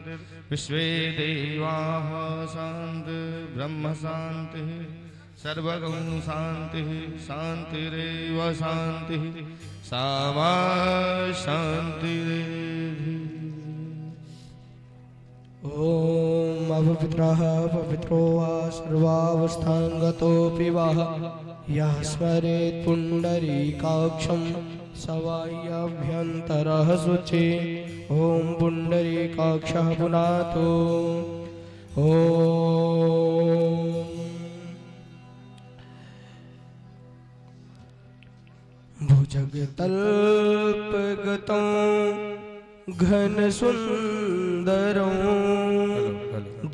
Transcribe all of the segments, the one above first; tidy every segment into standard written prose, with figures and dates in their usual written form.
विश्वे देवाः शान्तिर्ब्रह्म शान्तिः सर्वगुण शान्तिः शान्तिरेव शान्तिः सा मा शान्तिरेधि। ओम अपवित्रः पवित्रो वा सर्वावस्थांगतोऽपि वाह यः स्मरेत् पुण्डरीकाक्षं सवाय्याभ्यन्तरः शुचि। ओम पुण्डरीकाक्षः पुनातु। ओम भुजगतल्पगतं घनसुन्दरं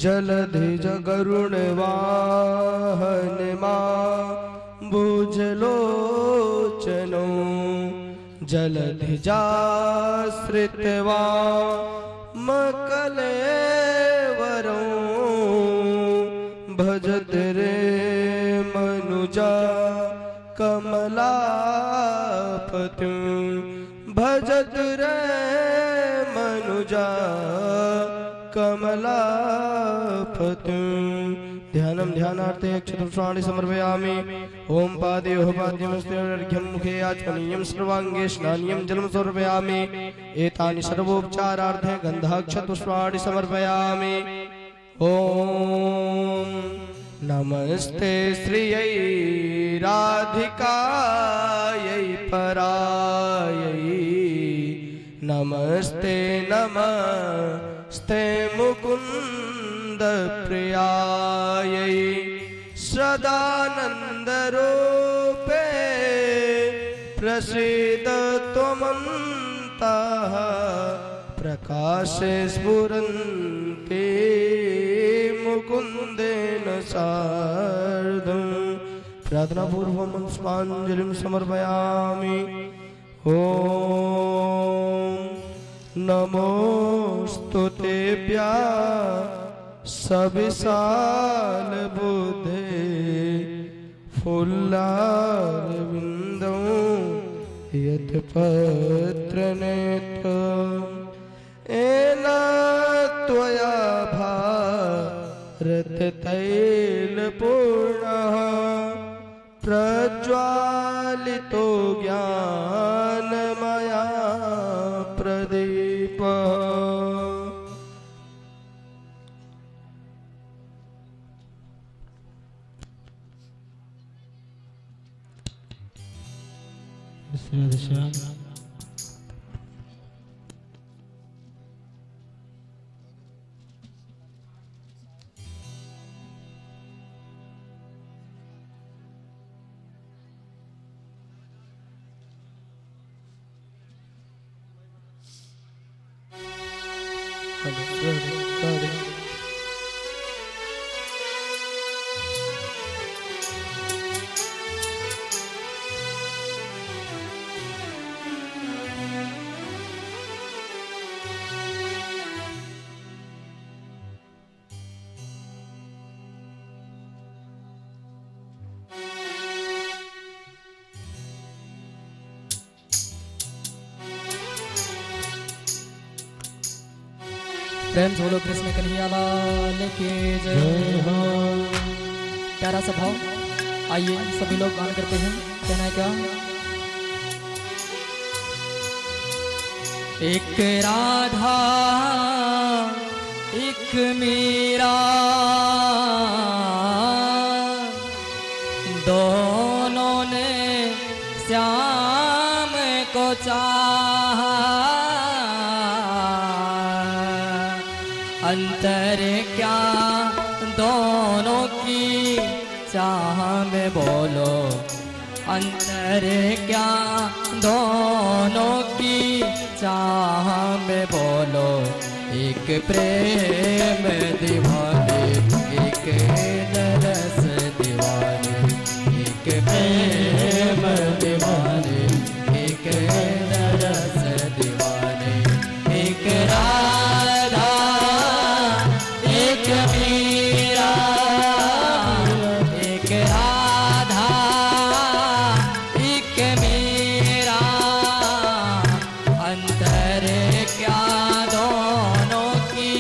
जलधिजगरुणवाहनमाम्बुजलोचनो जलधिजाश्रित्वा मकलेवरं भजत रे मनुजा कमलापतिं भजत रे मनुजा कमलापतिं। ध्यानं ध्यानार्थे चतुर्षाणि समर्पयामि। ओम पादयोः पाद्यमस्ते अर्घ्यं मुखे आचमनीयं सर्वाङ्गे स्नानीयं जलं समर्पयामि। एतानि सर्वोपचारार्थे गन्धाक्षपुष्पाणि समर्पयामि। ओम नमस्ते श्रियै राधिकायै परायै नमस्ते नमस्ते मुकुन्द प्रियायै सदानन्दरूपे प्रसीद त्वमन्तः प्रकाशे स्फुरन्ति मुकुन्देन सार्धं। प्रार्थना पूर्वं पुष्पाञ्जलिं समर्पयामि। ओम नमोस्तुते सविशाल बुद्धे फुल्लारविन्दं यत्पत्रनेत्रं येन त्वया भारततैलपूर्णः प्रज्वालितो ज्ञानमया प्रदीपः। प्रेम से बोलो कृष्ण कन्हैया लाल की जय हो। प्यारा सा भाव, आइए सभी लोग गान करते हैं। कहना है क्या? एक राधा एक मीरा दोनों ने श्याम को चाहा, अंतर क्या दोनों की चाह में बोलो, अंतर क्या दोनों की चाह में बोलो। एक प्रेम दीवाने एक नरस दीवाने, एक प्रेम दीवाने एक नरस दीवाने। एक राधा एक मीरा, एक राधा एक मीरा, अंतर क्या दोनों की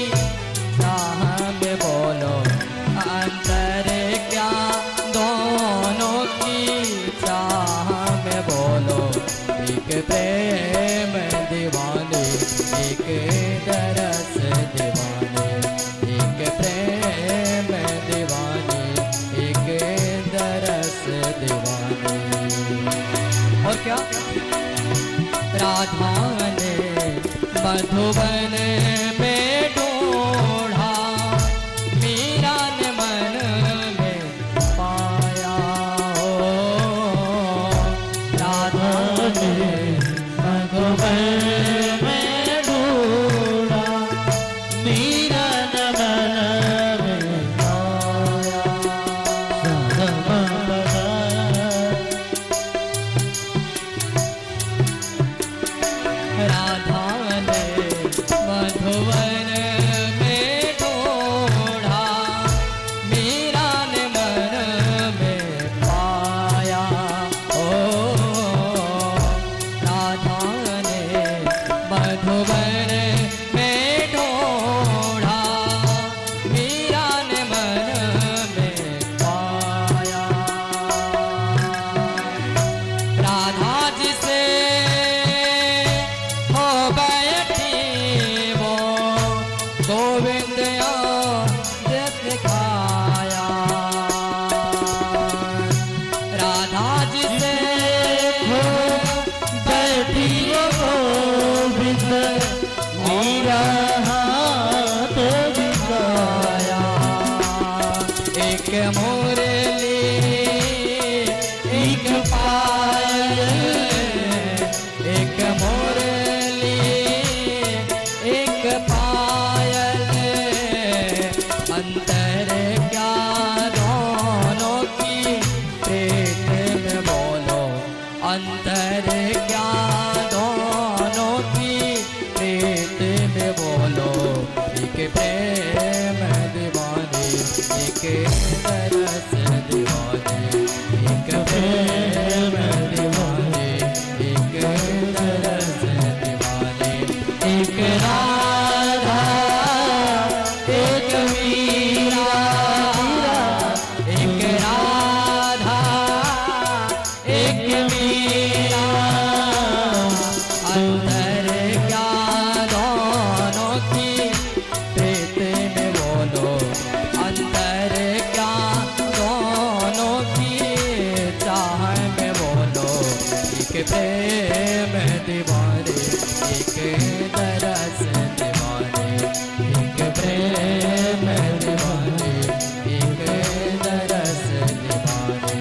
मधुबन में ढूंढा मीरा ने मन में पाया हो राधा ने मधुबन में ढूंढा मीरा ने मन में पाया राधा ने मधुबन में ढूंढा मीरा ने मन में पाया ओ राधा ने मधुबन में ढूंढा मीरा ने मन में पाया राधा जी से हो बैठी वो गोविंद दिखाया राधा जी से हो बैठी वो गोविंद मीरा हाथ दिखाया एक मुरली एक पायल एक मुरली एक पायल अंतर क्या दोनों की प्रीत में बोलो अंतर क्या दोनों की प्रीत में बोलो एक प्रेम दीवानी एक तरस दीवानी एक प्रेम दीवानी एक तरस दीवानी एक राधा एक मीरा एक राधा एक मीरा अंतर क्या दोनों की प्रीत में बोलो अंतर क्या दोनों की चाह में बोलो एक प्रेम दीवाने एक तरस दीवाने एक प्रेम दीवाने एक तरस दीवाने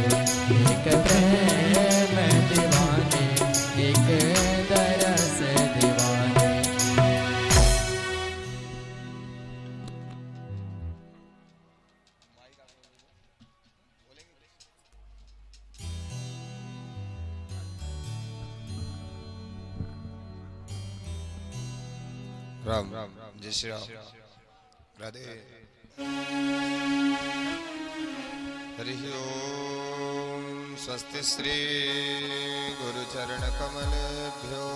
एक प्रेम दीवाने एक तरस दीवाने राम जय श्री राम राधे हरि ओम स्वस्ति श्री गुरुचरण कमलेभ्यो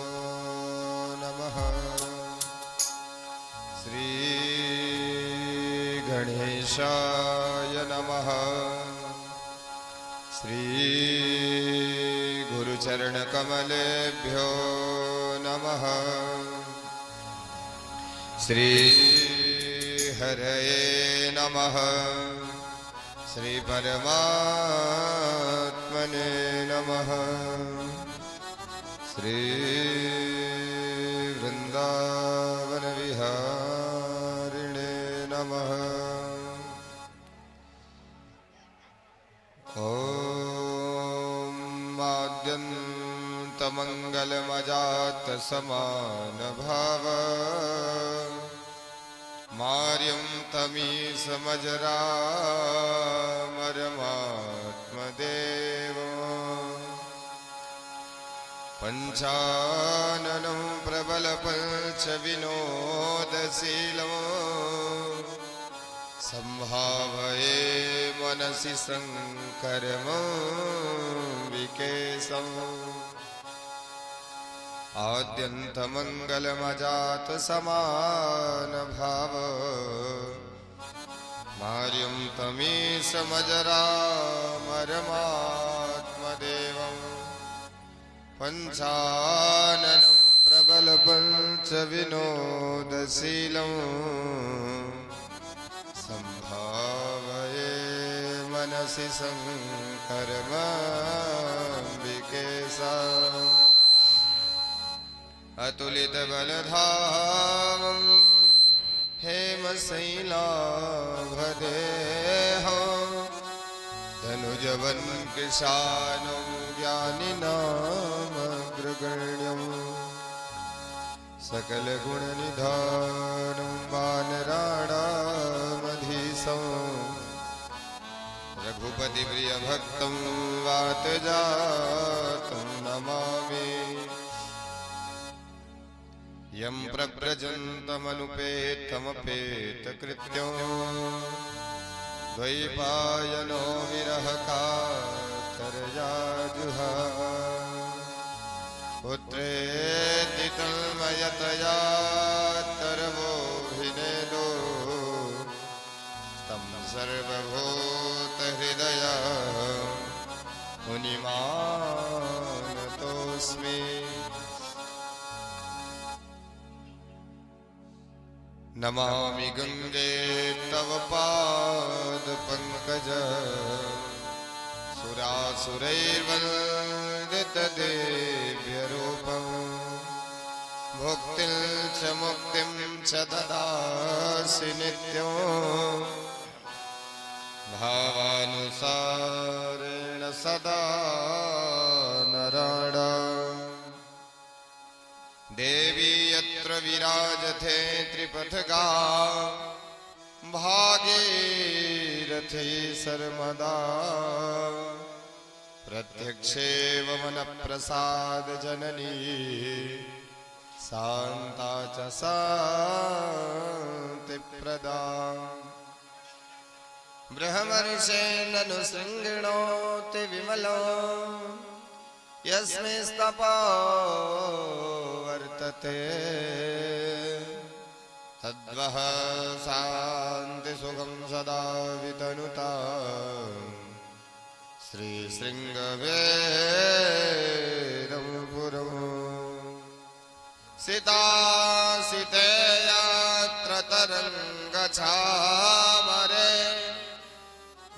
नमः श्री गणेशाय नमः श्री गुरुचरण कमलेभ्यो नमः श्री हरये नमः श्री परमात्मने नमः श्री वृंदावन विहारिणे नमः ॐ आद्यन्तमङ्गलमजात समान भाव मार्यं तमीसमजरामरमात्मदेव पञ्चाननं प्रबलपञ्चविनोदशीलं सम्भावये मनसि शङ्करमम्बिकेशम् आद्यन्तमङ्गलमजात समान भाव मार्यं तमीसमजरामरमात्मदेवं पञ्चाननं प्रबलपञ्चविनोदशीलं सम्भावये मनसि शङ्करमम्बिकेशम् अतुलित बलधामं हेमशैलाभदेहं धनुजवन कृशानं ज्ञानिनामग्रगण्यं सकलगुणनिधानं वानराणामधीशं रघुपति प्रियभक्तं वातजातं नमामि। यं प्रव्रजन्तमनुपेतमपेतकृत्यं द्वैपायनो विरहकातरया जुहाव पुत्रेति तन्मयतया तरवोऽभिनेदो तं सर्वभूतहृदया मुनिमानतोऽस्मि। नमामि गंगे तव पादपङ्कज सुरासुरैर्वन्दितदिव्यरूपं भुक्तिं च मुक्तिं च ददासि नित्यं भावानुसारेण सदा नराणाम्। देवी यत्र विराजते त्रिपथगा भागीरथी सर्वदा प्रत्यक्षेव मनप्रसाद जननी शान्ता च शान्तिप्रदा। ब्रह्मर्षेणनु शृङ्गिणोति विमलो यस्मै स्तपो वर्तते तद्वः शान्ति सुखं सदा वितनुता श्रीशृङ्गवेदं पुरं सितासिते यत्र तरङ्गचामरे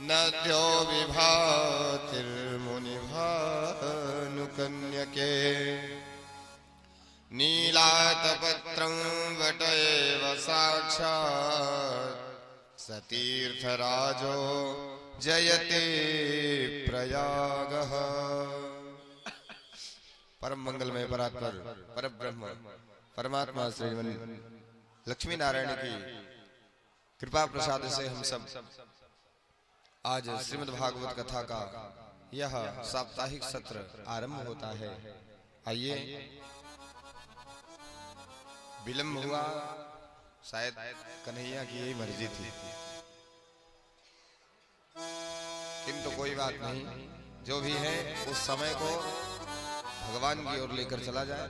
नद्यो विभातिर्मुनिभानुकन्यके नीलातपत्रं वट एव साक्षात् सतीर्थराजो जयते प्रयागः। परम मंगलमय परात्पर परब्रह्म परमात्मा श्री लक्ष्मी नारायण की कृपा प्रसाद से हम सब आज श्रीमद् भागवत कथा का यह साप्ताहिक सत्र आरंभ होता है। आइए, विलंब हुआ, शायद कन्हैया की यही मर्जी थी, किंतु कोई बात नहीं, जो भी है उस समय को भगवान की ओर लेकर चला जाए।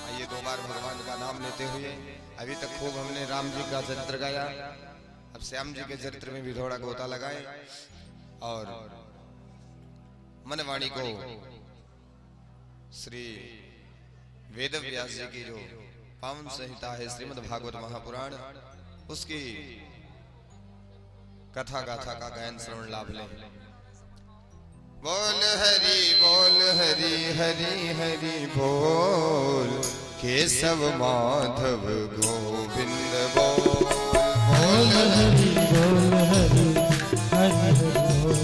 आइए, दो बार भगवान का नाम लेते हुए, अभी तक खूब हमने राम जी का चरित्र गाया, अब श्याम जी के चरित्र में भी थोड़ा गोता लगाए और मनवाणी को श्री वेद व्यास जी की जो पावन संहिता है श्रीमद् भागवत महापुराण, उसकी कथा गाथा का गायन श्रवण लाभ लें। बोल हरि हरि हरि बोल, केशव माधव गोविंद बोल। बोल हरि हरि हरि बोल,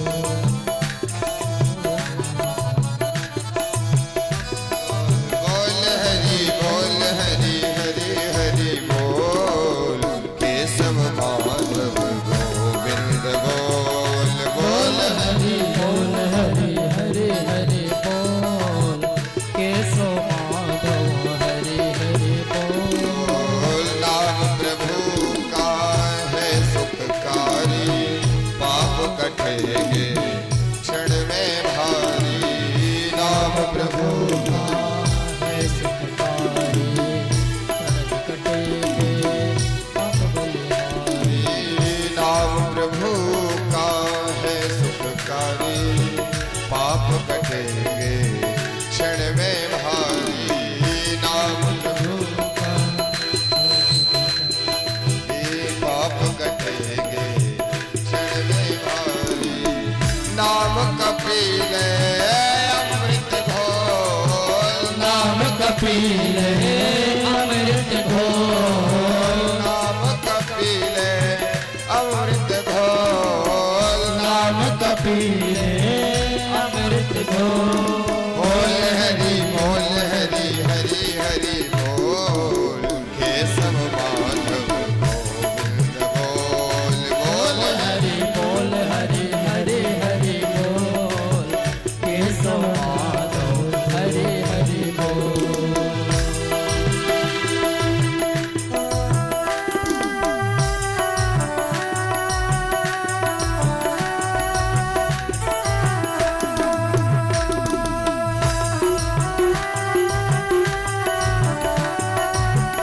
बोल हरि हरि हरि बोल, केशव माधव गोविंद बोल। बोल हरि हरि हरि हरि बोल, केशव माधव हरि हरि बोल। नाम प्रभु का है सुखकारी, पाप कटेंगे क्षण में भारी। नाम प्रभु का है सुखकारी, क्षण कटेंगे पाप बलिहारी। नाम प्रभु का है सुखकारी, पाप कटेंगे क्षण में भारी। नाम प्रभु का पाप कटेंगे क्षण में भारी। नाम कपिल अमृत घोल, नाम कपिल पीरे अमृत घोर। बोल हरि हरि हरि बोल केशव माधव गोविंद बोल। बोल हरि बोल हरि हरि हरि बोल केशव माधव हरि हरि बोल।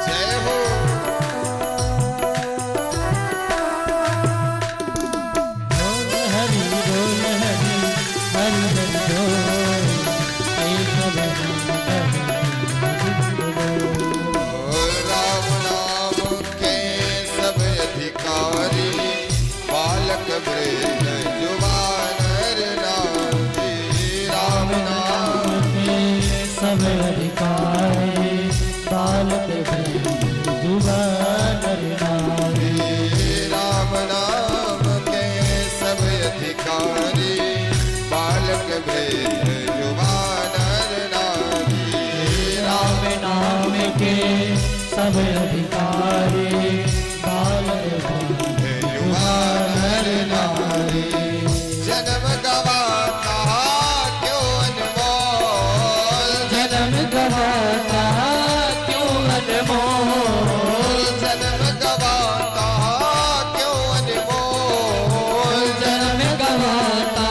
जय हो। बोल हरि हरि हरि बोल केशव माधव बोल राम नाम के सब अधिकारी बालक वृद्ध जुबान नर नारी। राम नाम सब अधिकारी बालक जुबान नारी। राम नाम के सब अधिकारी बालक वृद्ध जुबान नर नारी। राम नाम के सब अधिकारी बालक जुबान नर नारी। जन्म गवाता क्यों अनमोल। जन्म गवाता क्यों अनमोल। जन्म गवाता क्यों अनमोल। जन्म गवाता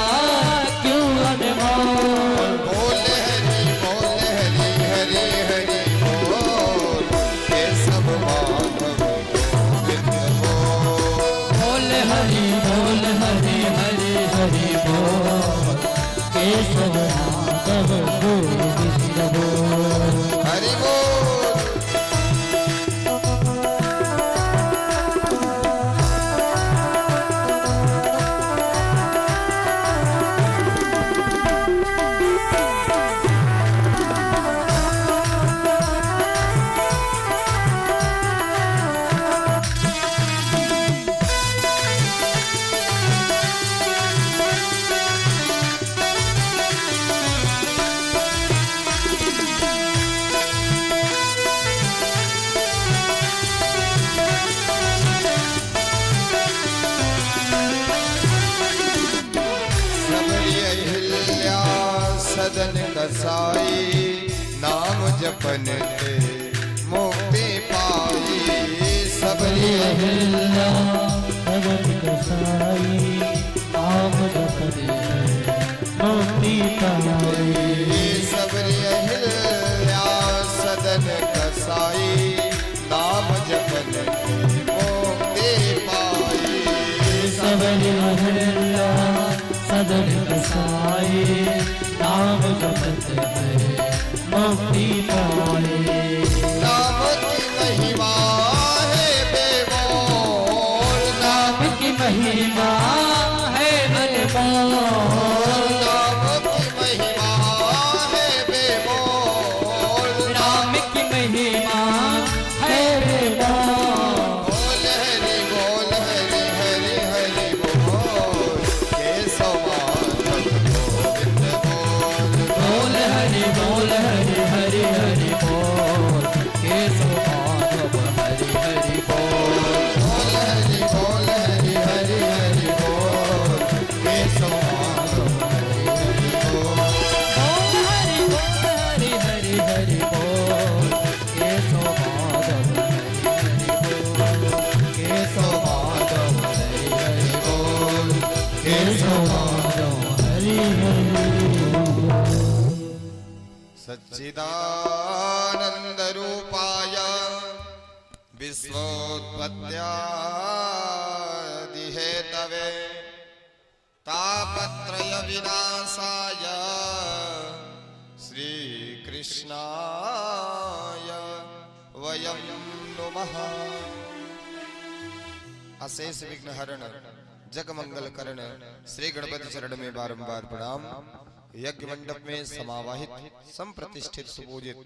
क्यों अनमोल। बोल हरि हरि हरि बोल केशव माधव गोविंद बोल। बोल हरि हरि हरि बोल केशव माधव गोविंद बोल। हरि बोल। सबरी अहिल्या सदन कसाई नाम जपन ते मुक्ति पाई। सबरी अहिल्या भगत कसाई नाम जपने मुक्ति पाई। सबरी अहिल्या सदन कसाई नाम जपन ते मुक्ति पाई। सबरी अहिल्या सदन कसाई नाम जपत है मुक्ति पाए। नाम की महिमा है बेमोल। नाम की महिमा है अनमोल। नाम की महिमा है बेमोल। नाम की महिमा है बेमोल। बोल हरि हरि हरि बोल केशव माधव गोविंद बोल। बोल हरि हरि हरि बोल केशव माधव हरि हरि बोल। बोल हरि हरि हरि बोल केशव माधव हरि हरि बोल। बोल हरि हरि हरि बोल केशव माधव हरि हरि बोल केशव माधव हरि हरि बोल। सच्चिदानंद रूपाय विश्वोत्पत्त्यादि हेतवे तापत्रय विनाशाय श्री कृष्णाय वयं नुमः। अशेष विघ्न हरण जग मंगल करण श्री गणपति चरण में बारंबार प्रणाम। यज्ञ मंडप में समावाहित संप्रतिष्ठित सुपूजित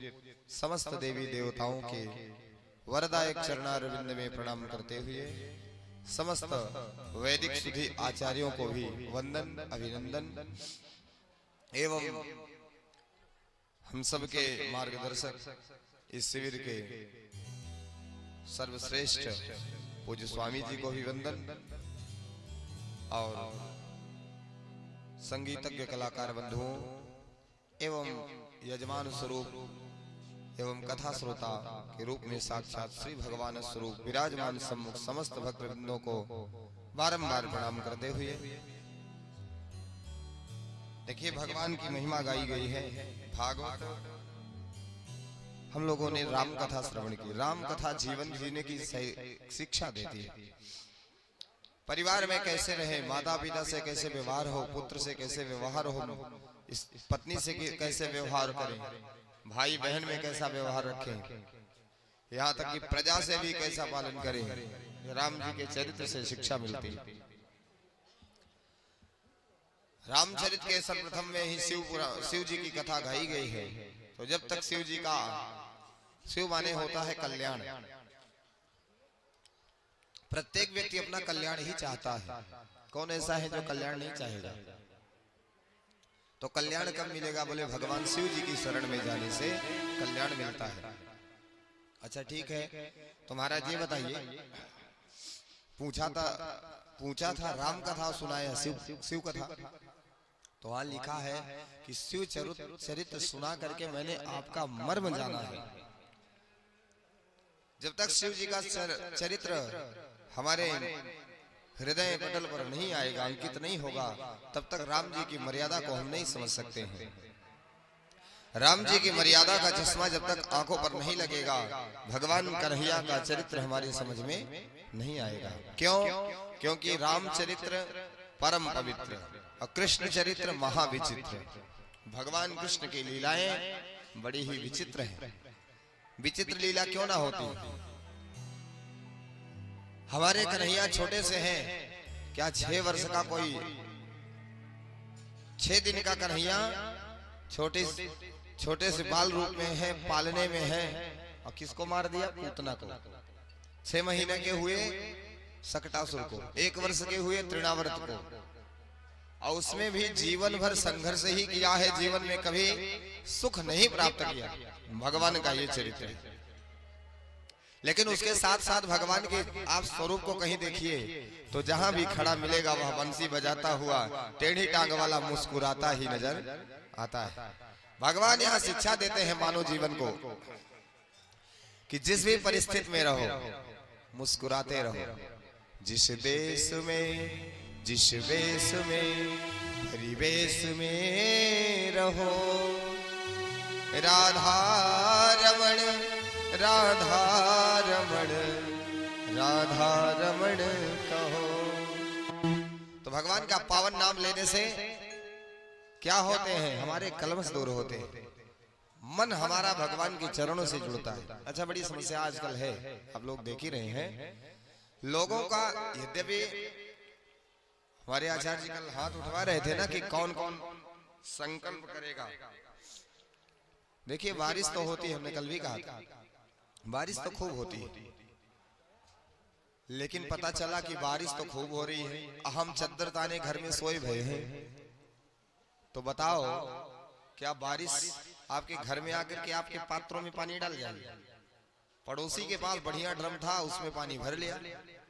समस्त देवी देवताओं के वरदायक चरणारविंद में प्रणाम करते हुए समस्त वैदिक सुधी आचार्यों को भी वंदन अभिनंदन एवं हम सब के मार्गदर्शक इस शिविर के सर्वश्रेष्ठ पूज्य स्वामी जी को भी वंदन और संगीतज्ञ कलाकार बंधुओं एवं यजमान स्वरूप एवं कथा श्रोता के रूप में साक्षात श्री भगवान स्वरूप विराजमान सम्मुख समस्त भक्तवृंदों को बारंबार प्रणाम करते हुए देखिए भगवान की महिमा गाई गई है। भागवत हम लोगों ने राम कथा श्रवण की। राम कथा जीवन जीने की शिक्षा देती है। परिवार में कैसे रहे, माता पिता से कैसे व्यवहार हो, पुत्र से कैसे व्यवहार हो, इस पत्नी से कैसे व्यवहार करें, भाई बहन में कैसा व्यवहार रखें, यहाँ तक कि प्रजा से भी कैसा पालन करें, राम जी के चरित्र से शिक्षा मिलती है। रामचरित के सर्वप्रथम में ही शिव जी की कथा गाई गई है। तो जब तक शिव जी का शिव माने होता है कल्याण। प्रत्येक व्यक्ति अपना कल्याण ही चाहता है। कौन ऐसा है जो कल्याण नहीं चाहेगा? तो कल्याण कब मिलेगा? बोले भगवान शिव जी की शरण में जाने से कल्याण मिलता है। अच्छा ठीक है, तो महाराज ये बताइए, पूछा था राम कथा सुनाया शिव कथा, तो वहां लिखा है कि शिव चरित्र सुना करके मैंने आपका मर्म जाना है। जब तक शिव जी का चरित्र हमारे हृदय पटल पर नहीं आएगा, अंकित नहीं होगा, तब तक राम जी की मर्यादा को हम नहीं समझ सकते हैं। राम जी की मर्यादा का चश्मा जब तक आंखों पर नहीं लगेगा, भगवान कन्हैया का चरित्र हमारी समझ में नहीं आएगा। क्यों? क्योंकि राम चरित्र परम पवित्र और कृष्ण चरित्र महाविचित्र। भगवान कृष्ण की लीलाएं बड़ी ही विचित्र हैं। विचित्र लीला क्यों ना होती? हमारे कन्हैया छोटे से हैं, क्या 6 वर्ष का कोई 6 दिन का कन्हैया छोटे से बाल रूप में है, पालने में है, और किसको मार दिया? पूतना को। 6 महीने के हुए सकटासुर को, 1 वर्ष के हुए तृणावर्त को, और उसमें भी जीवन भर संघर्ष ही किया है, जीवन में कभी सुख नहीं प्राप्त किया। भगवान का ये चरित्र है। लेकिन उसके साथ साथ भगवान के आप स्वरूप को कहीं देखिए तो जहां भी खड़ा मिलेगा वह बंसी बजाता हुआ टेढ़ी टांग वाला मुस्कुराता ही नजर आता है। भगवान यहाँ शिक्षा देते हैं मानव जीवन को कि जिस भी परिस्थिति में रहो मुस्कुराते रहो। जिस देश में जिस वेश में परिवेश में रहो, राधा रमण राधा रमण राधा रमण कहो। तो भगवान का पावन नाम लेने से क्या होते हैं? हमारे कलमश दूर होते हैं, मन हमारा भगवान के चरणों से जुड़ता है। अच्छा, बड़ी समस्या आजकल है, आप लोग देख ही रहे हैं। लोगों का, यद्यपि हमारे आचार्य जी कल हाथ उठवा रहे थे ना कि कौन कौन संकल्प करेगा। देखिए बारिश तो होती है, हमने कल भी कहा था बारिश तो खूब होती है, लेकिन पता चला कि बारिश तो खूब हो रही है, हम चद्दर ताने घर में सोए भये हैं। तो बताओ क्या बारिश आपके घर में आकर के आपके पात्रों में पानी डाल जाएगी? पड़ोसी के पास बढ़िया ड्रम था, उसमें पानी भर लिया।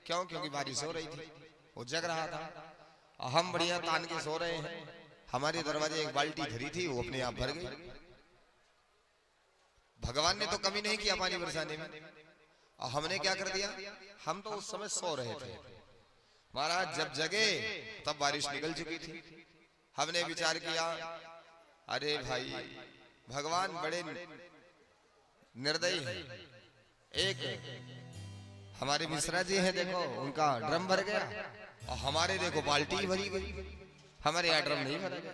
क्यों? क्योंकि बारिश हो रही थी, वो जग रहा था। हम बढ़िया तान के सो रहे हैं, हमारे दरवाजे एक बाल्टी भरी थी, वो अपने आप भर गई। भगवान ने तो कमी नहीं किया पानी बरसाने में, और हमने क्या कर दिया? हम तो उस समय सो रहे थे। महाराज जब जगे तब बारिश निकल चुकी थी। हमने विचार किया, अरे भाई भगवान बड़े निर्दयी हैं। एक हमारे मिश्रा जी हैं, देखो उनका ड्रम भर गया और हमारे देखो बाल्टी भरी गई, हमारे यहाँ ड्रम नहीं भरा गया।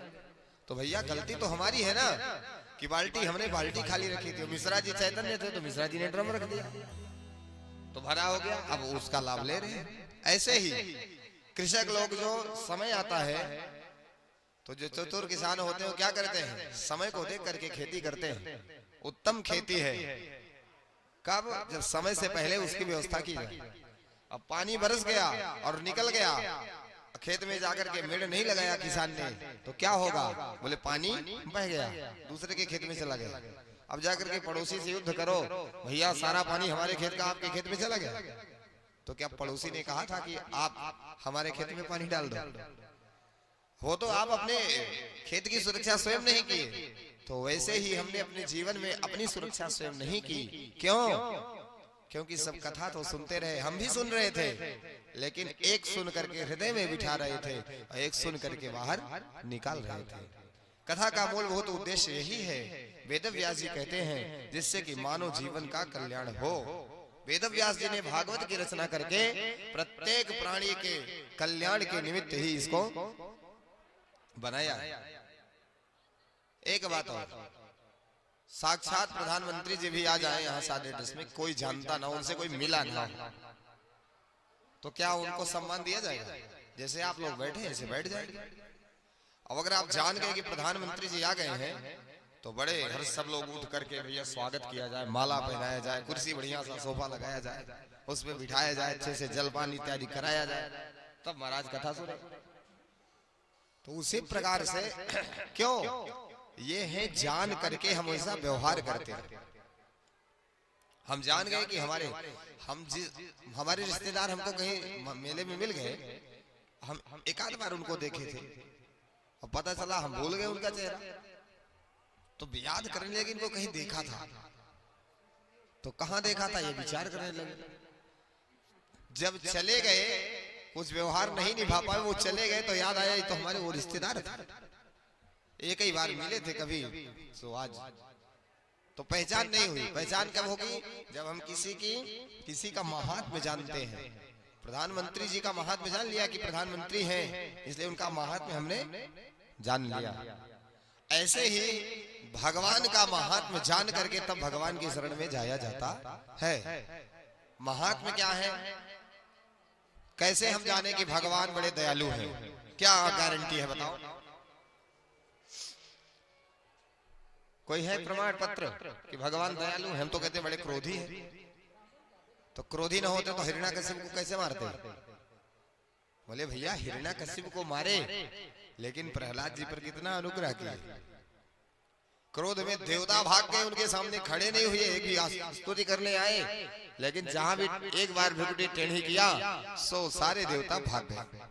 तो भैया गलती तो हमारी है ना कि हमने बाल्टी खाली रखी थी। मिश्रा जी चैतन्य थे तो मिश्रा जी ने ड्रम रख दिया, तो भरा हो गया, अब उसका लाभ ले रहे हैं। ऐसे ही कृषक लोग जो समय आता है तो जो चतुर किसान होते हैं क्या करते हैं? समय को देख करके खेती करते हैं। उत्तम खेती है कब? जब समय से पहले उसकी व्यवस्था की जाए। अब पानी बरस गया और निकल गया, खेत में जाकर के मेड़ नहीं लगाया किसान ने, तो क्या होगा? बोले पानी बह गया, दूसरे के खेत में चला गया। अब जाकर के पड़ोसी से युद्ध करो, भैया सारा पानी हमारे खेत का आपके खेत में चला गया, तो क्या पड़ोसी ने कहा था कि आप हमारे खेत में पानी डाल दो? वो तो आप अपने खेत की सुरक्षा स्वयं नहीं की, तो वैसे ही हमने अपने जीवन में अपनी सुरक्षा स्वयं नहीं की। क्यों? क्योंकि सब कथा तो सुनते रहे, हम भी सुन रहे थे, लेकिन एक सुन करके हृदय में बिठा रहे थे और एक सुन करके बाहर निकाल रहे थे। कथा का मूलभूत उद्देश्य यही है। वेद व्यास जी कहते हैं जिससे कि मानव जीवन का कल्याण हो। वेद व्यास जी ने भागवत की रचना करके प्रत्येक प्राणी के कल्याण के निमित्त ही इसको बनाया। एक बात और, साक्षात प्रधानमंत्री जी भी आ जाए यहाँ साढ़े 10 में, कोई जानता ना, उनसे कोई मिला ना, तो क्या उनको सम्मान दिया जाएगा? जैसे आप लोग बैठे ऐसे बैठ जाएंगे। अब अगर आप जान गए कि प्रधानमंत्री जी आ गए हैं, तो बड़े हर सब लोग उठ करके भैया स्वागत किया जाए, माला पहनाया जाए, कुर्सी बढ़िया सा सोफा लगाया जाए, उसमें बिठाया जाए, अच्छे से जलपान इत्यादि कराया जाए, तब महाराज कथा सुने। तो उसी प्रकार से क्यों ये है, जान करके हम ऐसा व्यवहार करते हैं। हम जान गए कि हमारे रिश्तेदार हमको कहीं मेले में मिल गए, हम एक आध बार उनको देखे थे और पता चला हम भूल गए उनका चेहरा, तो याद करने लगे इनको कहीं देखा था, तो कहां देखा था ये विचार करने लगे। जब चले गए, कुछ व्यवहार नहीं निभा पाए, वो चले गए, तो याद आया ये तो हमारे वो रिश्तेदार थे, एक ही बार मिले थे कभी, सो आज तो पहचान नहीं हुई। पहचान कब होगी? जब हम किसी का महात्म्य जानते हैं। प्रधानमंत्री जी का महात्म्य जान लिया कि प्रधानमंत्री हैं, इसलिए उनका महात्म्य हमने जान लिया। ऐसे ही भगवान का महात्म्य जान करके तब भगवान की शरण में जाया जाता है। महात्म्य क्या है? कैसे हम जाने कि भगवान बड़े दयालु हैं? क्या गारंटी है बताओ? कोई है प्रमाण पत्र कि भगवान दयालु है? हम तो कहते हैं बड़े क्रोधी हैं। तो क्रोधी न होते तो हिरण्याकश्यप को कैसे मारते? बोले भैया हिरण्याकश्यप को मारे, लेकिन प्रहलाद जी पर कितना अनुग्रह किया। क्रोध में देवता भाग गए, उनके सामने खड़े नहीं हुए, एक भी स्तुति करने आए, लेकिन जहां भी एक बार भ्रुकुटी टेढ़ी किया, सो सारे देवता भाग गए।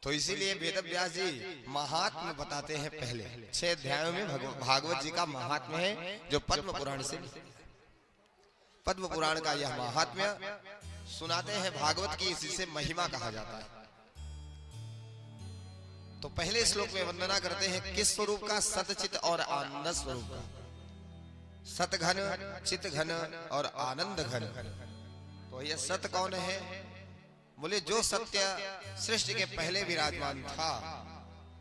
तो इसीलिए वेद व्यास जी महात्म्य बताते हैं। पहले 6 अध्यायों में भागवत जी का महात्म्य है, जो पद्म पुराण से, पद्म पुराण का यह महात्म्य सुनाते हैं। भागवत की इसी से महिमा कहा जाता है। तो पहले श्लोक में वंदना करते हैं किस स्वरूप का? सतचित और आनंद स्वरूप का। सत घन, चित घन और आनंद घन। तो यह सत कौन है? बोले जो सत्य सृष्टि के पहले विराजमान था,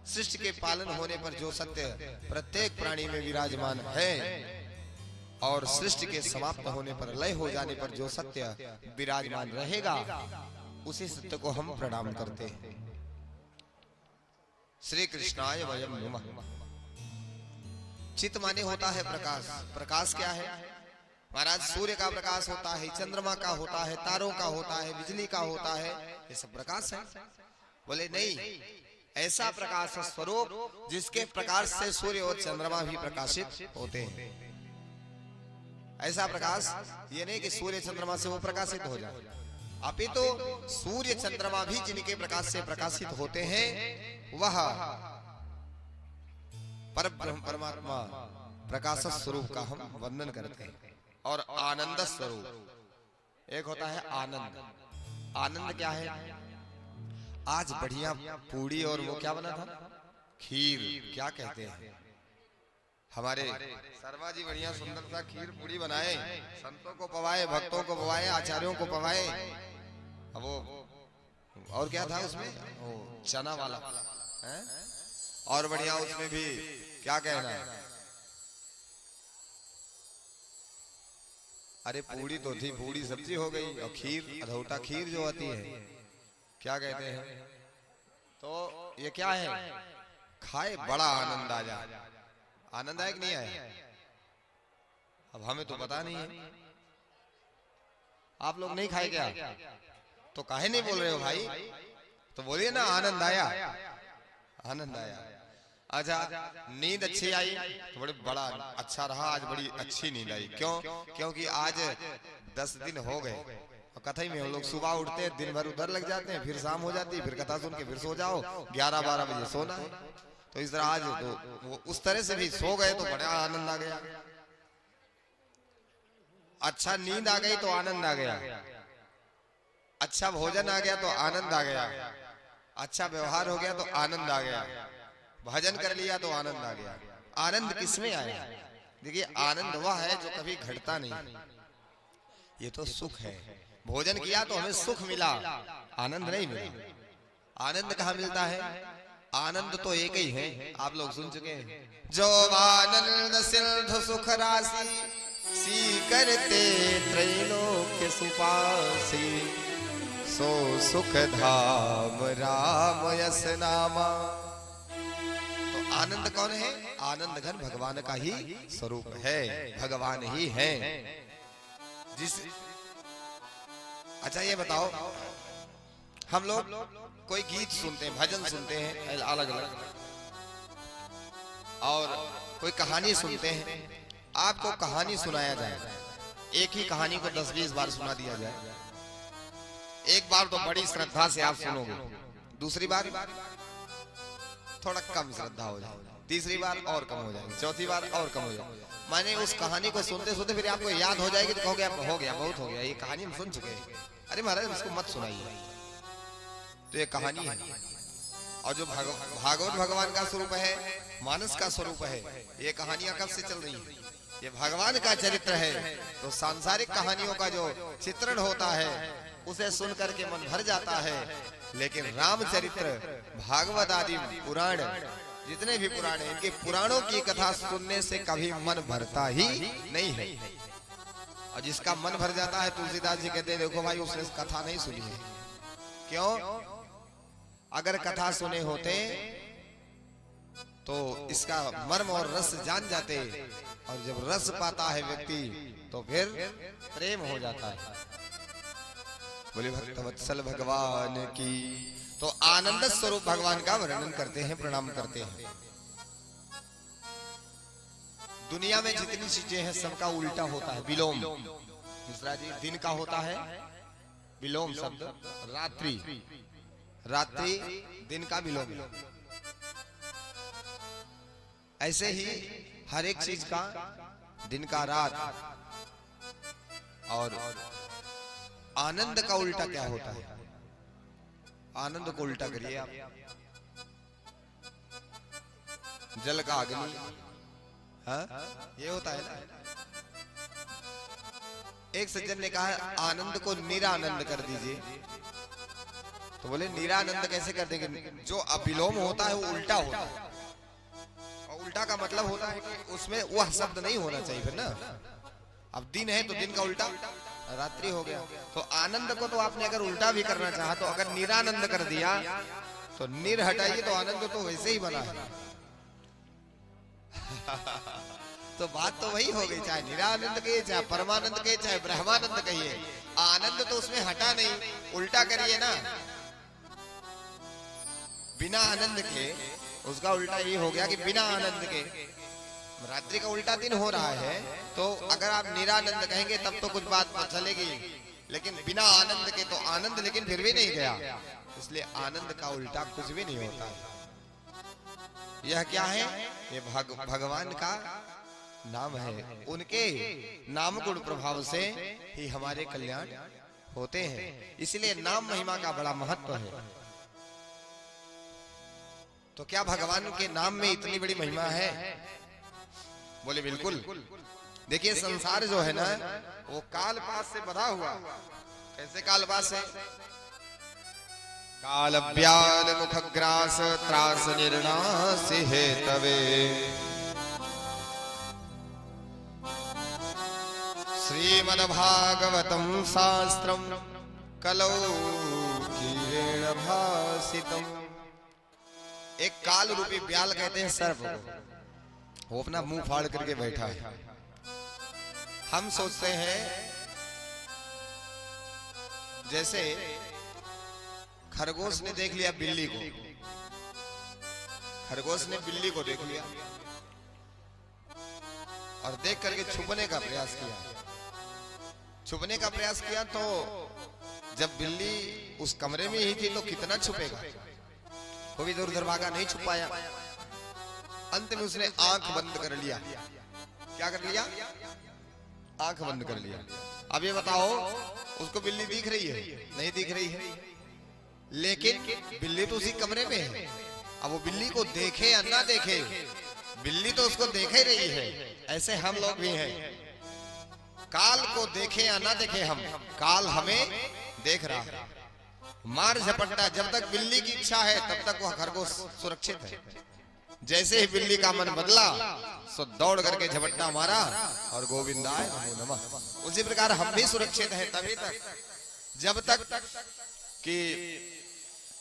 सृष्टि के पालन होने पर जो सत्य प्रत्येक प्राणी में विराजमान है, और सृष्टि के समाप्त होने पर, लय हो जाने पर जो सत्य विराजमान रहेगा, उसी सत्य को हम प्रणाम करते हैं। श्री कृष्णाय वयम नमः। चित माने होता है प्रकाश। प्रकाश क्या है महाराज? सूर्य का प्रकाश होता है, चंद्रमा का होता है, तारों का होता है, बिजली का होता है, ये सब प्रकाश है। बोले नहीं, ऐसा प्रकाश स्वरूप जिसके प्रकाश से सूर्य और चंद्रमा भी प्रकाशित होते हैं। ऐसा प्रकाश ये नहीं कि सूर्य चंद्रमा से वो प्रकाशित हो जाए, अपितु सूर्य चंद्रमा भी जिनके प्रकाश से प्रकाशित होते हैं, वह परब्रह्म परमात्मा प्रकाश स्वरूप का हम वंदन करते हैं। और आनंद स्वरूप एक होता है आनंद। आनंद क्या है? आज बढ़िया पूड़ी और वो क्या बना था, खीर, क्या कहते हैं हमारे शर्मा जी, बढ़िया सुंदर सा खीर पूड़ी बनाए, संतों को पवाए, भक्तों को पवाए, आचार्यों को पवाए। अब वो और क्या था उसमें, वो चना वाला है, और बढ़िया उसमें भी क्या कहना है, अरे पूड़ी तो थी, पूड़ी सब्जी हो गई, और खीर, अधौटा खीर जो होती है, क्या कहते हैं, तो ये क्या है, खाए बड़ा आनंद आ जाए। आनंद आया कि नहीं आया? अब हमें तो पता नहीं है। आप लोग नहीं खाए क्या? तो काहे नहीं बोल रहे हो भाई? तो बोलिए ना आनंद आया, आनंद आया। अच्छा, नींद अच्छी आई तो बड़े बड़ा अच्छा रहा, आज बड़ी अच्छी नींद आई। क्यों? क्योंकि आज 10 दिन हो गए और कथा ही में हम लोग सुबह उठते हैं, दिन भर उधर लग जाते हैं, फिर शाम हो जाती है, फिर कथा सुन के फिर सो जाओ, 11-12 बजे सोना है। तो इस तरह आज तो वो उस तरह से भी सो गए तो बड़ा आनंद आ गया। अच्छा नींद आ गई तो आनंद आ गया, अच्छा भोजन आ गया तो आनंद आ गया, अच्छा व्यवहार हो गया तो आनंद आ गया, भजन कर लिया तो आनंद आ गया। आनंद किसमें आया? देखिए आनंद वह है जो कभी घटता नहीं, ये तो सुख है। भोजन किया तो हमें सुख मिला, आनंद नहीं मिला। आनंद कहाँ मिलता है? आनंद तो एक ही है, आप लोग सुन चुके हैं। जो आनंद सिंधु सुख राशि सी करते त्रैलोक्य सुपासी, सो सुख धाम राम यस नामा। तो आनंद कौन है? आनंद घन भगवान का ही स्वरूप है, भगवान ही है। जिस अच्छा ये बताओ, हम लोग कोई गीत सुनते हैं, भजन सुनते हैं अलग अलग, और कोई कहानी सुनते हैं। आपको कहानी सुनाया जाए, एक ही कहानी को 10-20 बार सुना दिया जाए, एक बार तो बड़ी श्रद्धा से आप सुनोगे, दूसरी बार थोड़ा कम श्रद्धा हो जाएगी, तीसरी बार और कम हो जाएगी, चौथी बार और कम हो जाएगी। माने उस कहानी को सुनते सुनते फिर आपको याद हो जाएगी तो कहोगे आप हो गया, बहुत हो गया, ये कहानी हम सुन चुके हैं। अरे महाराज उसको मत सुनाइए, तो ये कहानी है। और जो भागवत भगवान का स्वरूप है, मानस का स्वरूप है, ये कहानियां कब से चल रही है? ये भगवान का चरित्र है। तो सांसारिक कहानियों का जो चित्रण होता है उसे सुन करके मन भर जाता है, लेकिन रामचरित्र, भागवत आदि पुराण, जितने भी पुराण हैं, इनके पुराणों की कथा सुनने से कभी मन भरता ही नहीं है। और जिसका मन भर जाता है, तुलसीदास जी कहते हैं देखो भाई उसने कथा नहीं सुनी है। क्यों? अगर कथा सुने होते तो इसका मर्म और रस जान जाते, और जब रस पाता है व्यक्ति तो फिर प्रेम हो जाता है। बोले भक्तवत्सल भगवान की। तो आनंद स्वरूप भगवान का वर्णन करते हैं, प्रणाम करते हैं। दुनिया में जितनी चीजें हैं सबका उल्टा होता है, विलोम। मिश्रा जी, दिन का होता है विलोम शब्द, रात्रि, रात्रि दिन का विलोम। ऐसे ही हर एक चीज का दिन का रात। और आनंद का उल्टा क्या होता है? आनंद को उल्टा करिए आप, जल का अग्नि, हाँ ये होता है ना। एक सज्जन ने कहा आनंद को निरानंद कर दीजिए, तो बोले निरानंद कैसे कर देंगे? जो अविलोम होता है वो उल्टा होता है, और उल्टा का मतलब होता है कि उसमें वह शब्द नहीं होना चाहिए फिर ना। अब दिन है तो दिन का उल्टा रात्रि हो गया। तो आनंद को तो आपने अगर उल्टा भी करना चाहा, तो अगर निरानंद कर दिया तो निर हटाइए तो आनंद तो वैसे ही बना है। तो बात तो वही हो गई, चाहे निरानंद कहिए, चाहे परमानंद कहिए, चाहे ब्रह्मानंद कहिए, आनंद तो उसमें हटा नहीं, उल्टा करिए ना। बिना आनंद के उसका उल्टा ये हो गया कि बिना आनंद के। रात्रि का उल्टा दिन हो रहा है, तो अगर आप निरानंद कहेंगे तब तो कुछ बात चलेगी, लेकिन बिना आनंद के तो आनंद लेकिन फिर भी नहीं गया। इसलिए आनंद का उल्टा कुछ भी नहीं होता है। यह क्या है? ये भगवान का नाम है। उनके नाम गुण प्रभाव से ही हमारे कल्याण होते हैं, इसलिए नाम महिमा का बड़ा महत्व है। तो क्या भगवान के नाम में इतनी बड़ी महिमा है? बोले बिल्कुल। देखिए संसार जो है ना, वो कालपास से बधा हुआ। कैसे कालपास है? काल व्याल मुखग्रास त्रास निर्णास है तवे, श्रीमद्भागवतम शास्त्रम कलौ कीरेण भासितम। एक काल रूपी ब्याल कहते हैं सर्प को, वो अपना मुंह फाड़ करके बैठा है। हम सोचते हैं जैसे खरगोश ने देख लिया बिल्ली को, खरगोश ने बिल्ली को देख लिया और देख करके छुपने का प्रयास किया। छुपने का प्रयास किया तो जब बिल्ली उस कमरे में ही थी तो कितना छुपेगा, वो भी इधर उधर भागा, नहीं छुप पाया। अंत में उसने आंख बंद कर लिया। क्या कर लिया? आंख बंद कर लिया। अब ये बताओ, उसको बिल्ली दिख रही है? नहीं दिख रही है, लेकिन बिल्ली तो उसी कमरे में है। अब वो बिल्ली को देखे या ना देखे, बिल्ली तो उसको देख ही रही है। ऐसे हम लोग भी हैं, काल को देखे या ना देखे हम, काल हमें देख रहा है। मार झपट्टा, जब तक बिल्ली की इच्छा है तब तक वह खरगोश सुरक्षित है। जैसे ही बिल्ली का मन बदला सो दौड़ करके झपट्टा मारा और गोविंदाय नमो नमः। उसी प्रकार हम भी सुरक्षित हैं तभी तक जब तक कि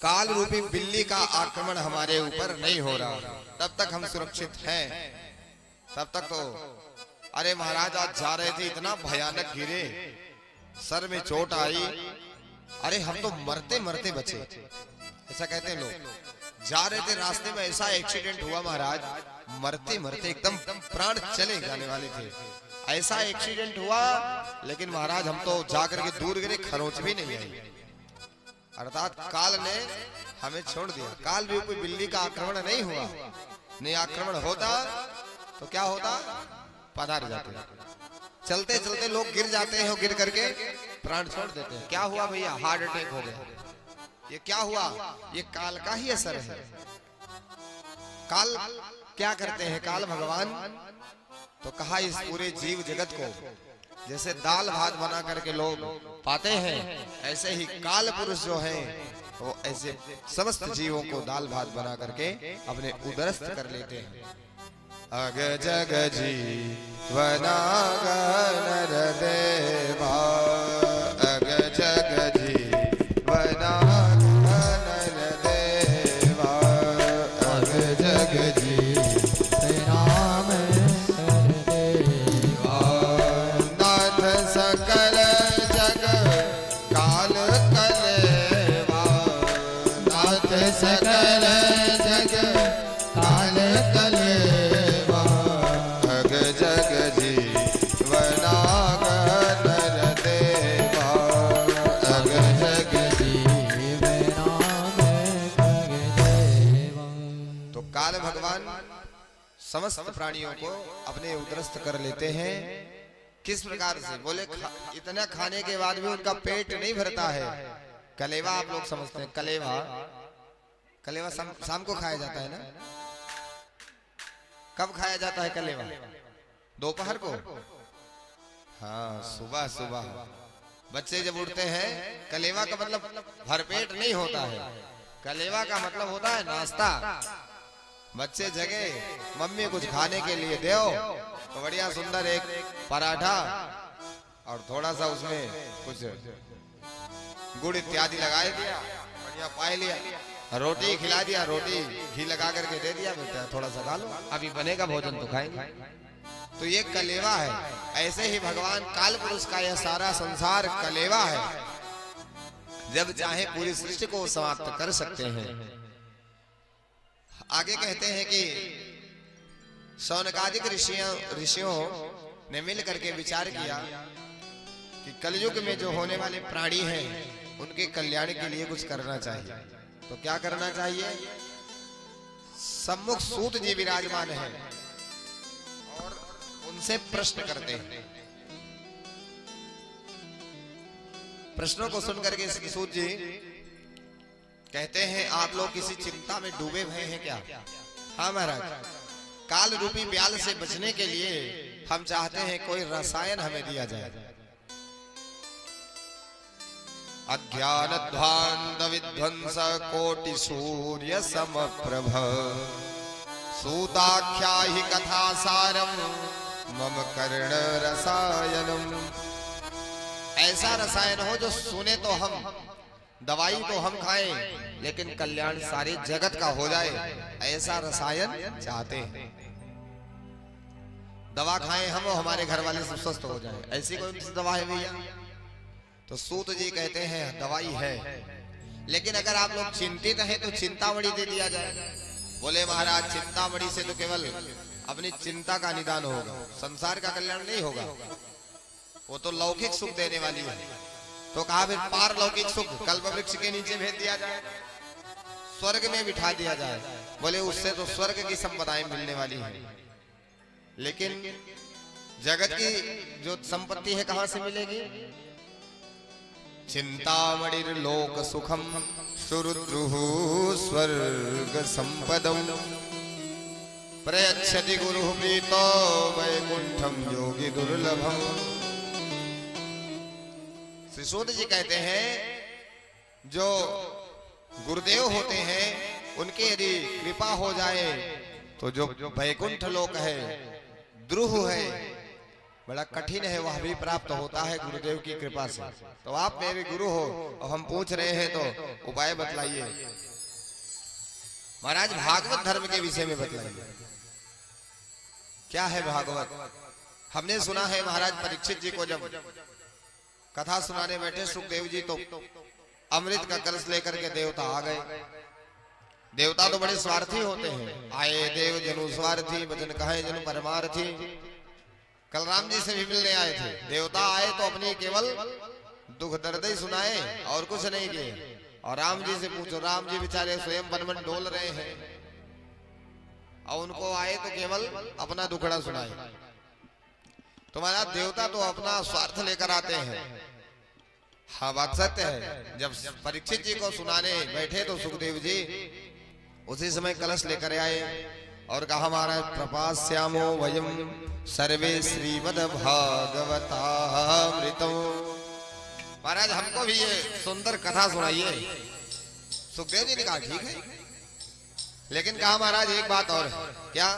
काल रूपी बिल्ली का आक्रमण हमारे ऊपर नहीं हो रहा, तब तक हम सुरक्षित हैं। तब तक तो अरे महाराज आज जा रहे थे, इतना भयानक गिरे, सर में चोट आई, अरे हम तो मरते मरते बचे, ऐसा कहते हैं लोग। जा रहे थे, रास्ते में ऐसा एक्सीडेंट हुआ महाराज, मरते मरते एकदम प्राण चले जाने वाले थे, ऐसा एक्सीडेंट हुआ। लेकिन महाराज हम तो जाकर के दूर गिरे, खरोंच भी नहीं आई। अर्थात काल ने हमें छोड़ दिया। काल रूपी बिल्ली का आक्रमण नहीं हुआ, नहीं आक्रमण होता तो क्या होता? पधार जाते। चलते चलते लोग गिर जाते हैं और गिर करके प्राण छोड़ देते हैं। क्या हुआ भैया? हार्ट अटैक हो गया। ये क्या हुआ? ये काल का ही असर है। काल क्या करते हैं? काल भगवान तो कहा इस पूरे जीव जगत को जैसे दाल भात बना करके लोग पाते हैं, ऐसे ही काल पुरुष जो हैं वो ऐसे समस्त जीवों को दाल भात बना करके अपने उदरस्थ कर लेते हैं। अग जग जीवना नर देवा, अग जग जीवना नर देवा, अग जग जीवना नर देवा। नाथ सकल जग काल कलेवा, नाथ सकल जग काल कलेवा, अग जग जीवना नर देवा, अग जग जीवना नर देवा। तो काल भगवान समस्त प्राणियों को अपने उदरस्थ कर लेते हैं। किस प्रकार से? बोले इतना खाने के बाद भी उनका पेट नहीं भरता है। कलेवा आप लोग समझते हैं, कलेवा, कलेवा शाम को खाया जाता है ना? कब खाया जाता है कलेवा? दोपहर को? हाँ, सुबह सुबह बच्चे जब उठते हैं, कलेवा का मतलब भरपेट नहीं होता है, कलेवा का मतलब होता है नाश्ता। बच्चे जगे, मम्मी कुछ खाने के लिए दो तो बढ़िया सुंदर एक पराठा और थोड़ा सा उसमें कुछ गुड़ इत्यादि लगा दिया, बढ़िया पाए लिया, रोटी खिला दिया, रोटी घी लगा करके दे दिया, बेटा थोड़ा सा खा लो, अभी बनेगा भोजन तो खाएंगे। तो ये कलेवा है। ऐसे ही भगवान काल पुरुष का यह सारा संसार कलेवा है। जब चाहे पूरी सृष्टि को समाप्त कर सकते हैं। आगे कहते हैं कि शौनकादिक ऋषियों ने मिल करके विचार किया कि कलयुग में जो होने वाले प्राणी हैं उनके कल्याण के लिए कुछ करना चाहिए। तो क्या करना चाहिए? सम्मुख सूत जी विराजमान है और उनसे प्रश्न करते हैं। प्रश्नों को सुनकर के सूत जी कहते हैं, आप लोग किसी चिंता में डूबे हुए हैं क्या? हाँ महाराज, काल रूपी ब्याल से बचने के लिए हम चाहते हैं कोई रसायन हमें दिया जाए। अज्ञान ध्वांत विध्वंस कोटि सूर्य समप्रभ, सूताख्या ही कथा सारम मम कर्ण रसायनम। ऐसा रसायन हो जो सुने तो हम, दवाई तो हम खाएं लेकिन कल्याण सारे जगत का हो जाए, ऐसा रसायन चाहते हैं। दवा खाएं हम और हमारे घर वाले सब स्वस्थ हो जाए, ऐसी कोई दवा है भैया? तो सूत जी कहते हैं दवाई है, लेकिन अगर आप लोग चिंतित हैं तो चिंतामणि दे दिया जाए। बोले महाराज चिंतामणि से तो केवल अपनी चिंता का निदान होगा, संसार का कल्याण नहीं होगा, वो तो लौकिक सुख देने वाली है। तो कहा फिर पारलौकिक सुख कल्प वृक्ष के नीचे भेज दिया जाए, स्वर्ग में बिठा दिया जाए। बोले उससे तो स्वर्ग की संपदाएं मिलने वाली है, लेकिन जगत की जो संपत्ति है कहां से मिलेगी? चिंतामणिर लोक सुखम सुरुद्रुः स्वर्ग संपदम प्रयच्छति गुरुः प्रीतो वैकुंठम योगी दुर्लभम। श्री सूत जी कहते हैं जो गुरुदेव होते हैं उनके यदि कृपा हो जाए तो जो वैकुंठ लोक है, द्रुह है, बड़ा कठिन है, वह भी प्राप्त होता है गुरुदेव की कृपा से। तो आप मेरे गुरु हो और हम पूछ रहे हैं तो उपाय बतलाइए महाराज। भागवत धर्म के विषय में बतलाइए, क्या है भागवत? हमने सुना है महाराज परीक्षित जी को जब कथा सुनाने बैठे सुखदेव जी तो अमृत का कलश लेकर के देवता आ गए। देवता तो बड़े स्वार्थी होते हैं, आए देव जनु स्वार्थी वचन कहे जनु परमार्थी। कल राम जी से भी मिलने आए थे, देवता आए तो अपनी केवल दुख दर्द ही सुनाए और कुछ नहीं किए। और राम जी से पूछो, राम जी बेचारे स्वयं वन वन डोल रहे हैं और उनको आए तो केवल अपना दुखड़ा सुनाए। तुम्हारा देवता तो अपना स्वार्थ लेकर आते हैं। हाँ बात सत्य है। जब परीक्षित जी को सुनाने बैठे तो सुखदेव जी उसी समय कलश लेकर आए और कहा महाराज प्रपास्यामो वयम सर्वे श्रीमद् भागवतामृतम। महाराज हमको भी ये सुंदर कथा सुनाइए। सुखदेव जी ने कहा ठीक है, लेकिन कहा महाराज एक बात और, क्या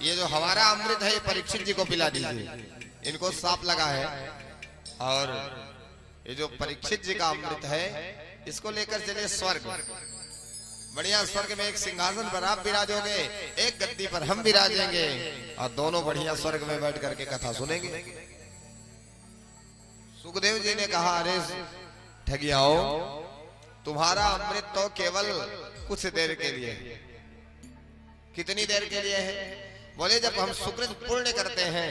ये जो हमारा अमृत है ये परीक्षित जी को पिला दीजिए, इनको सांप लगा है। और ये जो परीक्षित जी का अमृत है इसको लेकर चले स्वर्ग, बढ़िया स्वर्ग में एक सिंहासन पर आप विराजोगे, एक गद्दी पर हम विराजेंगे और दोनों बढ़िया स्वर्ग में बैठ करके कथा सुनेंगे। सुखदेव जी ने कहा अरे ठगियाओ, तुम्हारा अमृत तो केवल कुछ देर के लिए। कितनी देर के लिए है? बोले जब हम सुकृत पुण्य करते हैं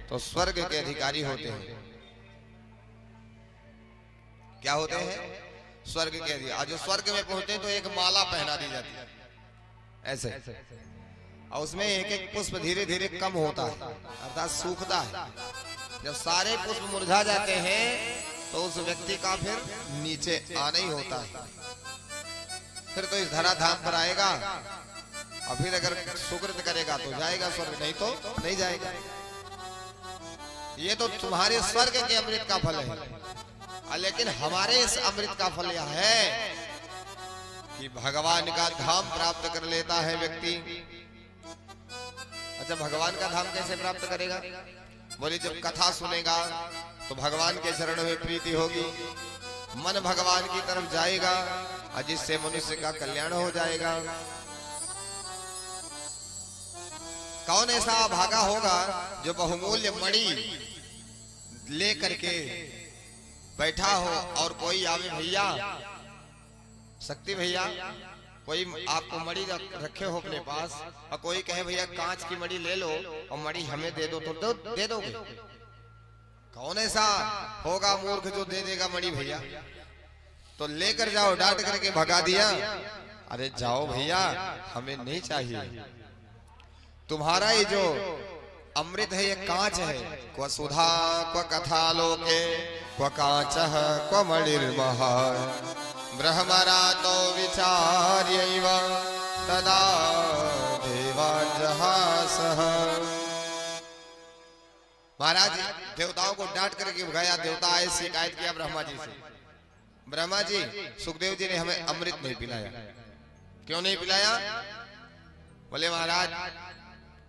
तो स्वर्ग के अधिकारी होते हैं। क्या होते हैं? स्वर्ग के अधिकारी। आज जो स्वर्ग में पहुंचते हैं तो एक माला पहना दी जाती है ऐसे, और उसमें एक एक पुष्प धीरे धीरे कम होता है, अर्थात सूखता है। जब सारे पुष्प मुरझा जाते हैं तो उस व्यक्ति का फिर नीचे आना ही होता है। फिर तो इस धराधाम पर आएगा और फिर अगर सुकृत करेगा तो जाएगा स्वर्ग, नहीं तो नहीं जाएगा। ये तो तुम्हारे स्वर्ग के अमृत का फल है, लेकिन हमारे इस अमृत का फल यह है कि भगवान का धाम प्राप्त कर लेता है व्यक्ति। अच्छा, भगवान का धाम कैसे प्राप्त करेगा? बोले जब कथा सुनेगा तो भगवान के चरण में प्रीति होगी, मन भगवान की तरफ जाएगा और जिससे मनुष्य का कल्याण हो जाएगा। कौन ऐसा भागा होगा जो बहुमूल्य मणि ले करके बैठा हो और कोई आवे भैया, शक्ति भैया, कोई आपको मणि रखे हो अपने पास और कोई कहे भैया कांच की मणि ले लो और मणि हमें दे दो, तो दे दोगे? कौन ऐसा होगा मूर्ख जो दे देगा मणि भैया? तो लेकर जाओ, डांट करके भगा दिया। अरे जाओ भैया, हमें नहीं चाहिए। तुम्हारा ये जो अमृत है ये कांच है, क्व सुधा क्व कथा लोके क्व कांच क्व मणिर्महा ब्रह्मरा तो विचार्यैव तदा देवाजहासः। महाराज देवताओं को डांट करके भगाया। देवता आए, शिकायत किया ब्रह्मा जी से, ब्रह्मा जी सुखदेव जी ने हमें अमृत नहीं पिलाया। क्यों नहीं पिलाया? बोले महाराज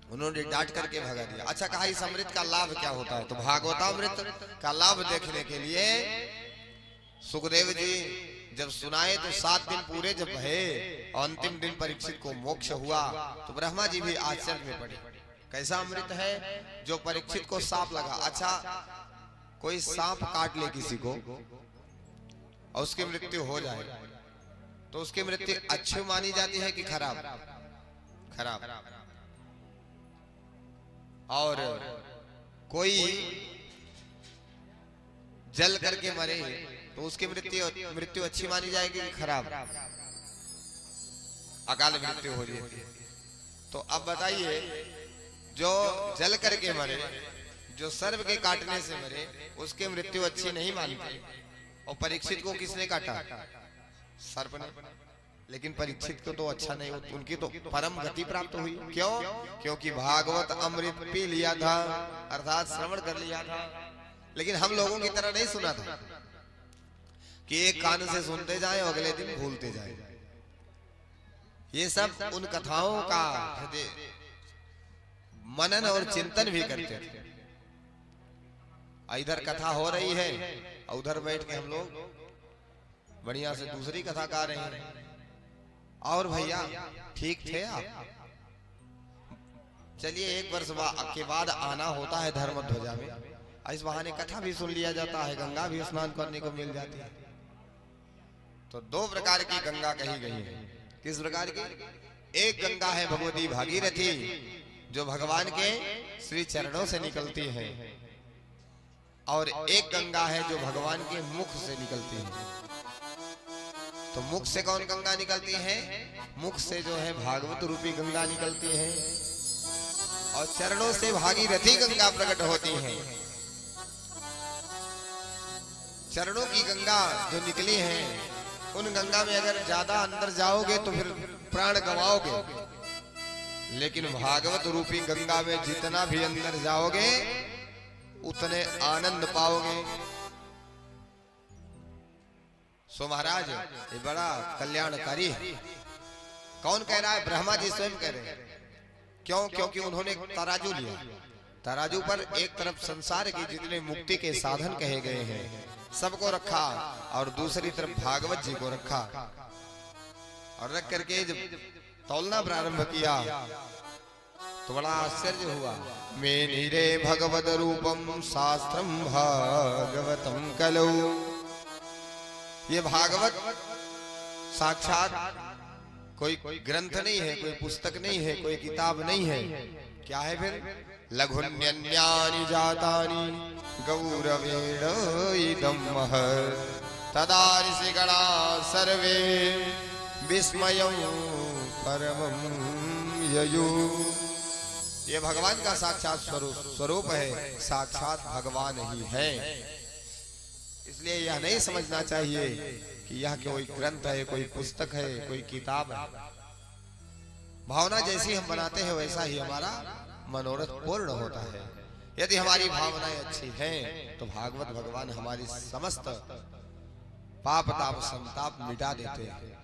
उन्होंने डांट करके भगा दिया। अच्छा, कहा इस अमृत का लाभ क्या होता है? तो भागवतामृत का लाभ देखने के लिए सुखदेव जी जब सुनाए तो 7 दिन पूरे जब भये और अंतिम दिन परीक्षित को मोक्ष हुआ तो ब्रह्मा जी भी आश्चर्य में पड़े। कैसा अमृत है जो परीक्षित को सांप लगा? अच्छा, कोई सांप काट ले किसी को और उसकी मृत्यु हो जाए तो उसकी मृत्यु अच्छी मानी जाती है कि खराब? खराब। और कोई जल करके मरे तो उसकी मृत्यु अच्छी मानी जाएगी कि खराब? अकाल मृत्यु हो जाती है। तो अब बताइए, जो जल करके मरे, जो सर्प के काटने से मरे, उसकी मृत्यु अच्छी नहीं मानते। और परीक्षित को किसने काटा? सर्प ने। लेकिन परीक्षित को तो अच्छा नहीं, उनकी तो परम गति प्राप्त हुई। क्यों? क्योंकि भागवत अमृत पी लिया था, अर्थात श्रवण कर लिया था। लेकिन हम लोगों की तरह नहीं सुना था कि एक कान से सुनते जाएं और अगले दिन भूलते जाएं। ये सब उन कथाओं का मनन और चिंतन भी करते थे। इधर कथा हो रही है और उधर बैठ के हम लोग बढ़िया से दूसरी कथा गा रहे हैं। और भैया ठीक थे आप? चलिए, एक वर्ष के बाद आना होता है धर्म ध्वजा में, इस बहाने कथा भी सुन लिया जाता है, गंगा भी स्नान करने को मिल जाती है। तो दो प्रकार की गंगा कही गई है। किस प्रकार की? एक गंगा है भगवती भागीरथी, जो भगवान के श्री चरणों से निकलती है, और एक गंगा है जो भगवान के मुख से निकलती है। तो मुख से कौन गंगा निकलती है? मुख से जो है भागवत रूपी गंगा निकलती है, और चरणों से भागीरथी गंगा प्रकट होती है। चरणों की गंगा जो निकली है, उन गंगा में अगर ज्यादा अंदर जाओगे तो फिर प्राण गवाओगे। लेकिन भागवत रूपी गंगा में जितना भी अंदर जाओगे उतने आनंद पाओगे। सो महाराज, ये बड़ा कल्याणकारी है। कौन कह रहा है? ब्रह्मा जी स्वयं कह रहे हैं। क्यों? क्योंकि उन्होंने तराजू लिया। तराजू पर एक तरफ संसार की जितने मुक्ति के साधन कहे गए हैं सबको रखा, और दूसरी तरफ भागवत जी को रखा, और रख करके जब तौलना प्रारंभ किया तो बड़ा आश्चर्य हुआ। मेनिरे भगवद रूपम शास्त्रम भागवतम कलौ। ये भागवत साक्षात कोई ग्रंथ नहीं है, कोई पुस्तक नहीं है, कोई किताब नहीं है। क्या है फिर? लघुन्यन्यानि जातानि गौरवेण इदं महत् तदा ऋषिगणा सर्वे विस्मयं परमं ययु। ये भगवान का साक्षात स्वरूप है, साक्षात भगवान ही है। इसलिए यह नहीं समझना चाहिए कि यह कोई ग्रंथ है, कोई पुस्तक है, कोई किताब है। भावना जैसी हम बनाते हैं वैसा ही हमारा मनोरथ पूर्ण होता है। यदि हमारी भावनाएं अच्छी हैं तो भागवत भगवान हमारी समस्त पाप ताप संताप मिटा देते हैं।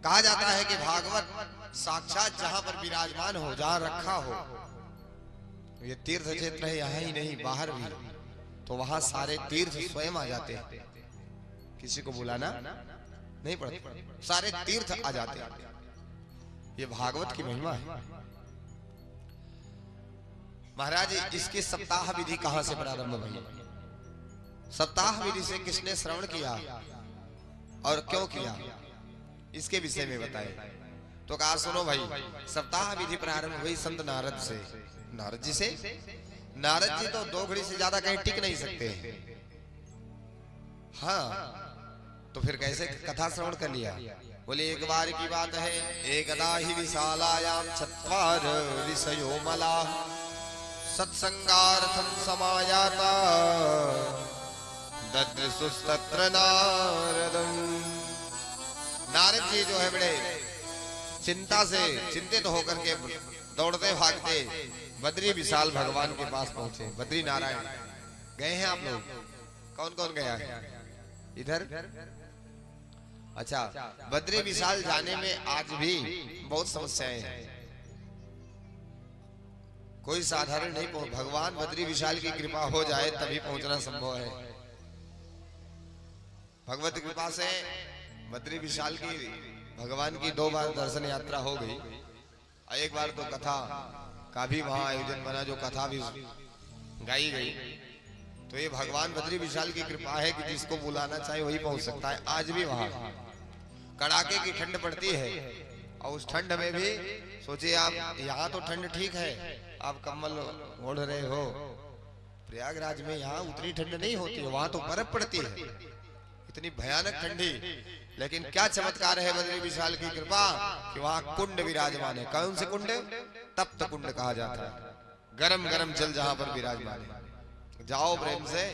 कहा जाता है कि भागवत साक्षात जहां पर विराजमान हो, जहां रखा हो, ये तीर्थ क्षेत्र है, यहाँ ही नहीं बाहर भी, तो वहां सारे तीर्थ स्वयं आ जाते हैं। किसी को बुलाना नहीं पड़ता, सारे तीर्थ आ जाते हैं। ये भागवत की महिमा है। महाराज, इसकी सप्ताह विधि कहां से प्रारंभ हुई? सप्ताह विधि से किसने श्रवण किया और क्यों किया, इसके विषय में बताए। तो कहा सुनो भाई, सप्ताह विधि प्रारंभ हुई संत नारद से। नारद जी से? नारद जी तो 2 घड़ी से ज्यादा कहीं टिक नहीं सकते। हाँ, तो फिर कैसे कथा श्रवण कर लिया? बोले एक बार की बात है, एकदा ही विशालायाम चत्वार ऋषयो मलाः सत्संगार्थं समायाता ददृशुस्तत्र नारदम्। नारद जी जो है बड़े चिंता से चिंतित होकर के दौड़ते भागते बद्री विशाल भगवान के पास पहुंचे। बद्री नारायण गए हैं आप लोग? कौन कौन गया है इधर? अच्छा, बद्री विशाल जाने में आज भी बहुत समस्याएं हैं। कोई साधारण नहीं पहुंच, भगवान बद्री विशाल की कृपा हो जाए तभी पहुंचना संभव है। भगवत कृपा से बद्री विशाल की भगवान की 2 बार दर्शन यात्रा हो गई। एक बार तो कथा का भी वहां आयोजन बना, जो कथा भी गाई गई। तो ये भगवान बद्री विशाल की कृपा है कि जिसको बुलाना चाहे वही पहुंच सकता है। आज भी वहां कड़ाके की ठंड पड़ती है और उस ठंड में भी सोचिए आप, यहाँ तो ठंड ठीक है, आप कम्बल ओढ़ रहे हो, प्रयागराज में यहाँ उतनी ठंड नहीं होती है, वहां तो बर्फ पड़ती है, इतनी भयानक ठंडी। लेकिन क्या चमत्कार है बद्री विशाल की कृपा कि वहां कुंड विराजमान है। कौन से कुंड? तप्त कुंड कहा जाता है। गरम गरम जल जहां पर विराजमान है, जाओ प्रेम से,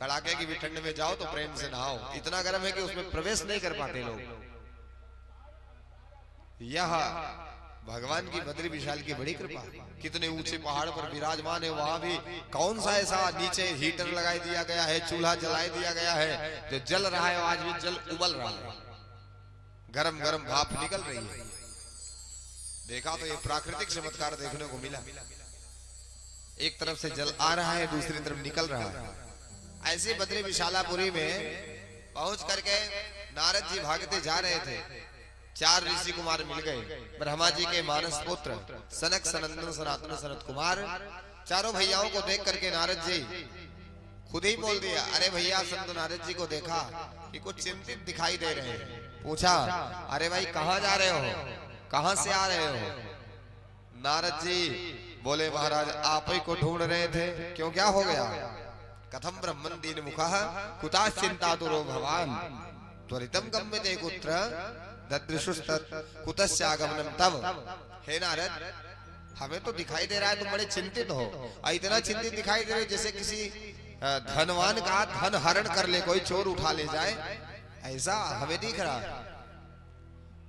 कड़ाके की भी ठंड में जाओ तो प्रेम से नहाओ। इतना गर्म है कि उसमें प्रवेश नहीं कर पाते लोग। यह भगवान की बद्री विशाल की बड़ी कृपा। कितने ऊंचे पहाड़ पर विराजमान है, वहां भी कौन सा ऐसा नीचे हीटर लगाई दिया गया है, चूल्हा जलाई दिया गया है जो जल रहा है, आज भी जल उबल रहा है, गरम गरम भाप निकल रही है। देखा तो ये प्राकृतिक चमत्कार देखने को मिला। एक तरफ से जल आ रहा है, दूसरी तरफ निकल रहा है। ऐसे बद्री विशालापुरी में पहुंच करके नारद जी भागते जा रहे थे। 4 ऋषि कुमार मिल गए, ब्रह्मा जी के मानस पुत्र सनक, सनंदन, सनातन, सनत कुमार। चारों भैयाओं को देख करके नारद जी खुद ही बोल दिया, अरे भैया संत नारद जी को देखा कि कुछ चिंतित दिखाई दे रहे हैं। पूछा, अरे भाई कहाँ जा रहे हो, कहाँ से आ रहे हो? नारद जी बोले, महाराज आप ही को ढूंढ रहे थे। क्यों, क्या हो गया? कथम ब्रह्मन दीन मुखः कुता चिंता दुरो भवान त्वरितम गम्यते कुत्र ददृशुस्तत् कुतस्यागमनम तव। हे नारद, हमें तो दिखाई दे रहा है तुम बड़े चिंतित हो, और इतना चिंतित दिखाई दे रहे जैसे किसी धनवान का धन हरण कर ले, कोई चोर उठा ले जाए, ऐसा हमें दिख रहा है।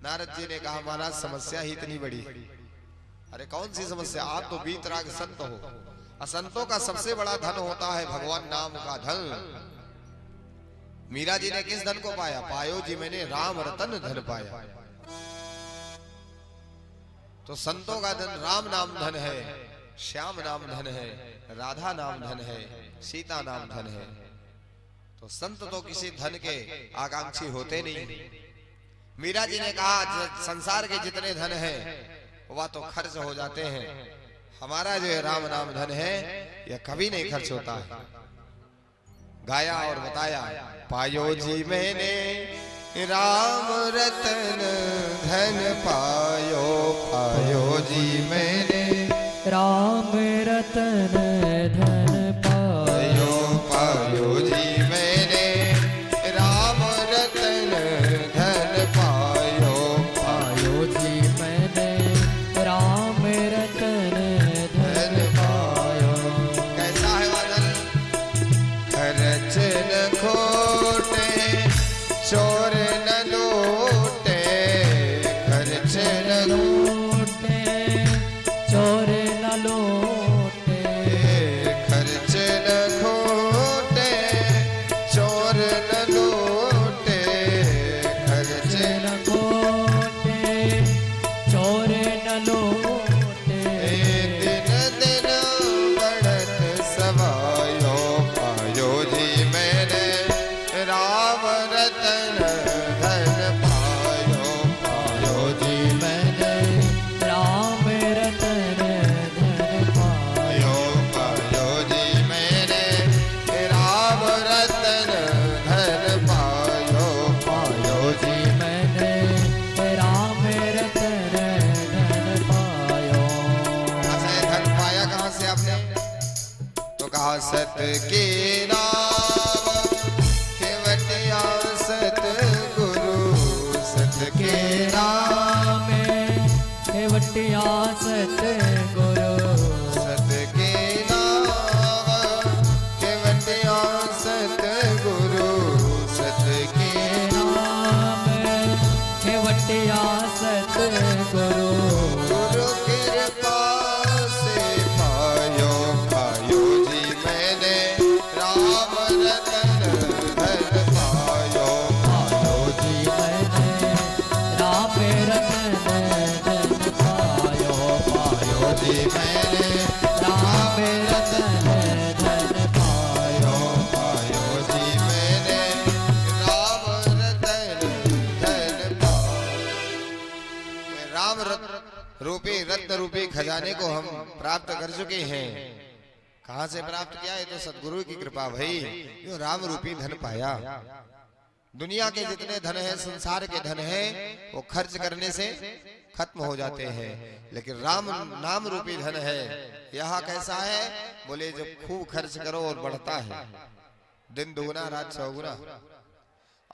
नारद जी ने कहा, महाराज समस्या ही इतनी बड़ी। अरे कौन सी समस्या? आप तो वीतराग संत हो, असंतों का सबसे बड़ा धन होता है भगवान नाम का धन। मीरा जी ने किस धन को पाया? पायो जी मैंने राम रतन धन पाया। तो संतों का धन राम नाम धन है, श्याम नाम धन है, राधा नाम धन है, सीता नाम धन है। तो संत तो किसी धन के आकांक्षी होते नहीं। मीरा जी ने कहा, संसार के जितने धन है वह तो खर्च हो जाते हैं, हमारा जो राम नाम धन है यह कभी नहीं खर्च होता है। गाया और बताया, पायो जी मैंने राम रतन धन पायो, पायो जी मैंने राम रतन धन पायो, पायो जी मैंने राम रतन धन पायो, पायो जी मैंने राम रतन धन पायो। कैसा है वह धन? खर्च न खोटे, चोर न लूटे, खर्च न लूटे, चोर न लूटे, खर्च न खोटे, चोर न लूटे, खर्च न खोटे, चोर न लूटे। दिन दिन बढ़त सवायो, पायो जी मैंने राम रतन धन पायो, पायो जी मैंने राम रतन धन पायो, पायो जी मैंने राम रतन धन पायो, पायो जी मैंने राम रतन धन पायो। ऐसे धन पाया कहाँ से आपने? तो कहा, सत के नाम केवटिया सत गुरु, सत के नाम केवटिया सत गुरु, सत के नाम केवटिया सत गुरु, सत के नाम केवटिया सत गुरु। गुरु कृपा से पायो, पायो जी मैंने राम रतन धन पायो, पायो जी मैंने राम रतन धन पायो, पायो जी मैंने राम रतन धन पायो, पायो जी मैंने राम रतन धन पायो। राम रूपी रत्न रूपी खजाने को हम प्राप्त कर चुके हैं। कहां से प्राप्त किया? ये तो सदगुरु की कृपा भाई, जो राम रूपी धन पाया। दुनिया के जितने धन है, संसार के धन है, वो खर्च करने से खत्म हो जाते हैं, लेकिन राम नाम रूपी धन है। यह कैसा है? बोले जब खूब खर्च करो और बढ़ता है, दिन दुगुना रात चौगुना।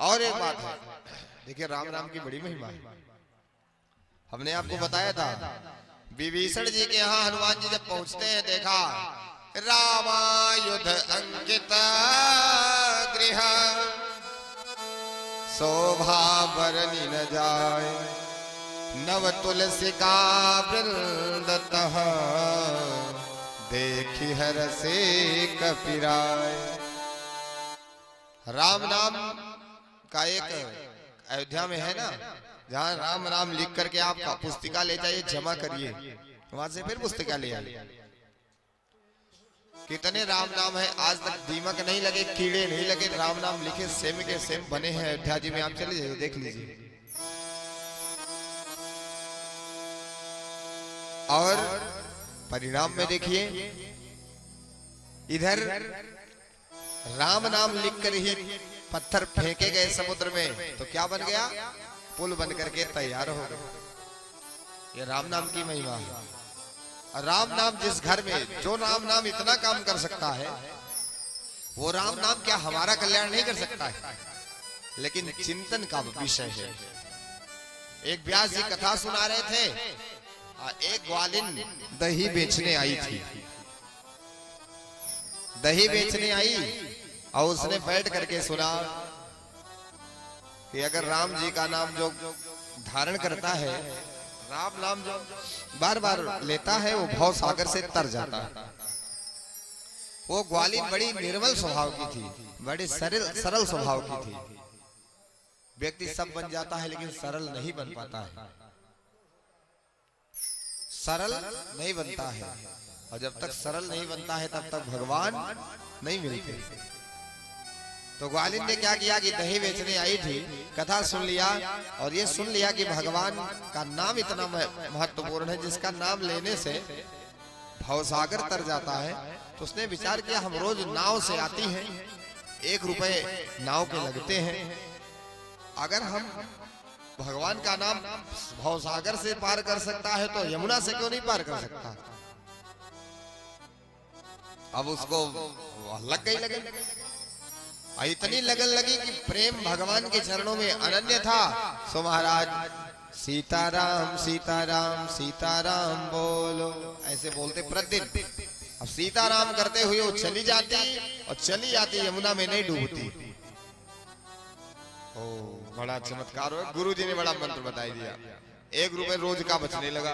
और एक बात है, देखिए राम नाम की बड़ी महिमा है। हमने आपको बताया था, विभीषण जी के यहाँ हनुमान जी जब पहुंचते हैं, देखा रामायुध अंकित गृह, शोभा बरनी न जाए, नव तुलसी का वृंद तह, देखी हरसे कपिराय। राम नाम का एक अयोध्या में है ना, जहाँ राम नाम लिख करके आप पुस्तिका ले जाइए, जमा करिए, वहां से फिर पुस्तिका ले आइए। कितने राम नाम है, आज तक दीमक नहीं लगे, कीड़े नहीं लगे, राम नाम लिखे सेम के सेम बने हैं अयोध्या जी में। आप चले जाइए, देख लीजिए। और परिणाम में देखिए, इधर राम नाम लिखकर ही पत्थर फेंके गए समुद्र में, तो क्या बन गया? पुल बन करके तैयार हो गए। ये राम नाम की महिमा है। राम नाम जिस घर में, जो राम नाम इतना काम कर सकता है, वो राम नाम क्या हमारा कल्याण नहीं कर सकता है? लेकिन चिंतन का विषय है। एक व्यास जी कथा सुना रहे थे, एक ग्वालिन दही बेचने आई थी। दही बेचने आई और उसने बैठ करके सुना कि अगर राम जी का नाम जो धारण करता है, राम नाम जो बार बार लेता है, वो भव सागर से तर जाता है। वो ग्वालिन बड़ी निर्मल स्वभाव की थी, बड़ी सरल स्वभाव की थी। व्यक्ति सब बन जाता है, लेकिन सरल नहीं बन पाता है, सरल नहीं बनता है। और जब तक सरल नहीं बनता है, तब तक भगवान नहीं मिलते। तो ग्वालिन ने क्या किया कि दही बेचने आई थी, कथा सुन लिया और ये सुन लिया कि भगवान का नाम इतना महत्वपूर्ण है, जिसका नाम लेने से भवसागर तर जाता है। तो उसने विचार किया, हम रोज नाव से आती हैं, 1 रुपए नाव के लगते हैं, अगर हम भगवान का नाम भवसागर से पार कर सकता है, तो यमुना से क्यों नहीं पार कर सकता? अब उसको लग गई लगन, इतनी लगन लगी कि प्रेम भगवान के चरणों में अनन्य था। सो महाराज सीताराम सीताराम सीताराम बोलो, ऐसे बोलते प्रतिदिन। अब सीताराम करते हुए वो चली जाती और चली जाती, यमुना में नहीं डूबती। ओ बड़ा चमत्कार हो, गुरु जी ने बड़ा मंत्र बता दिया। 1 रुपए रोज का बचने लगा।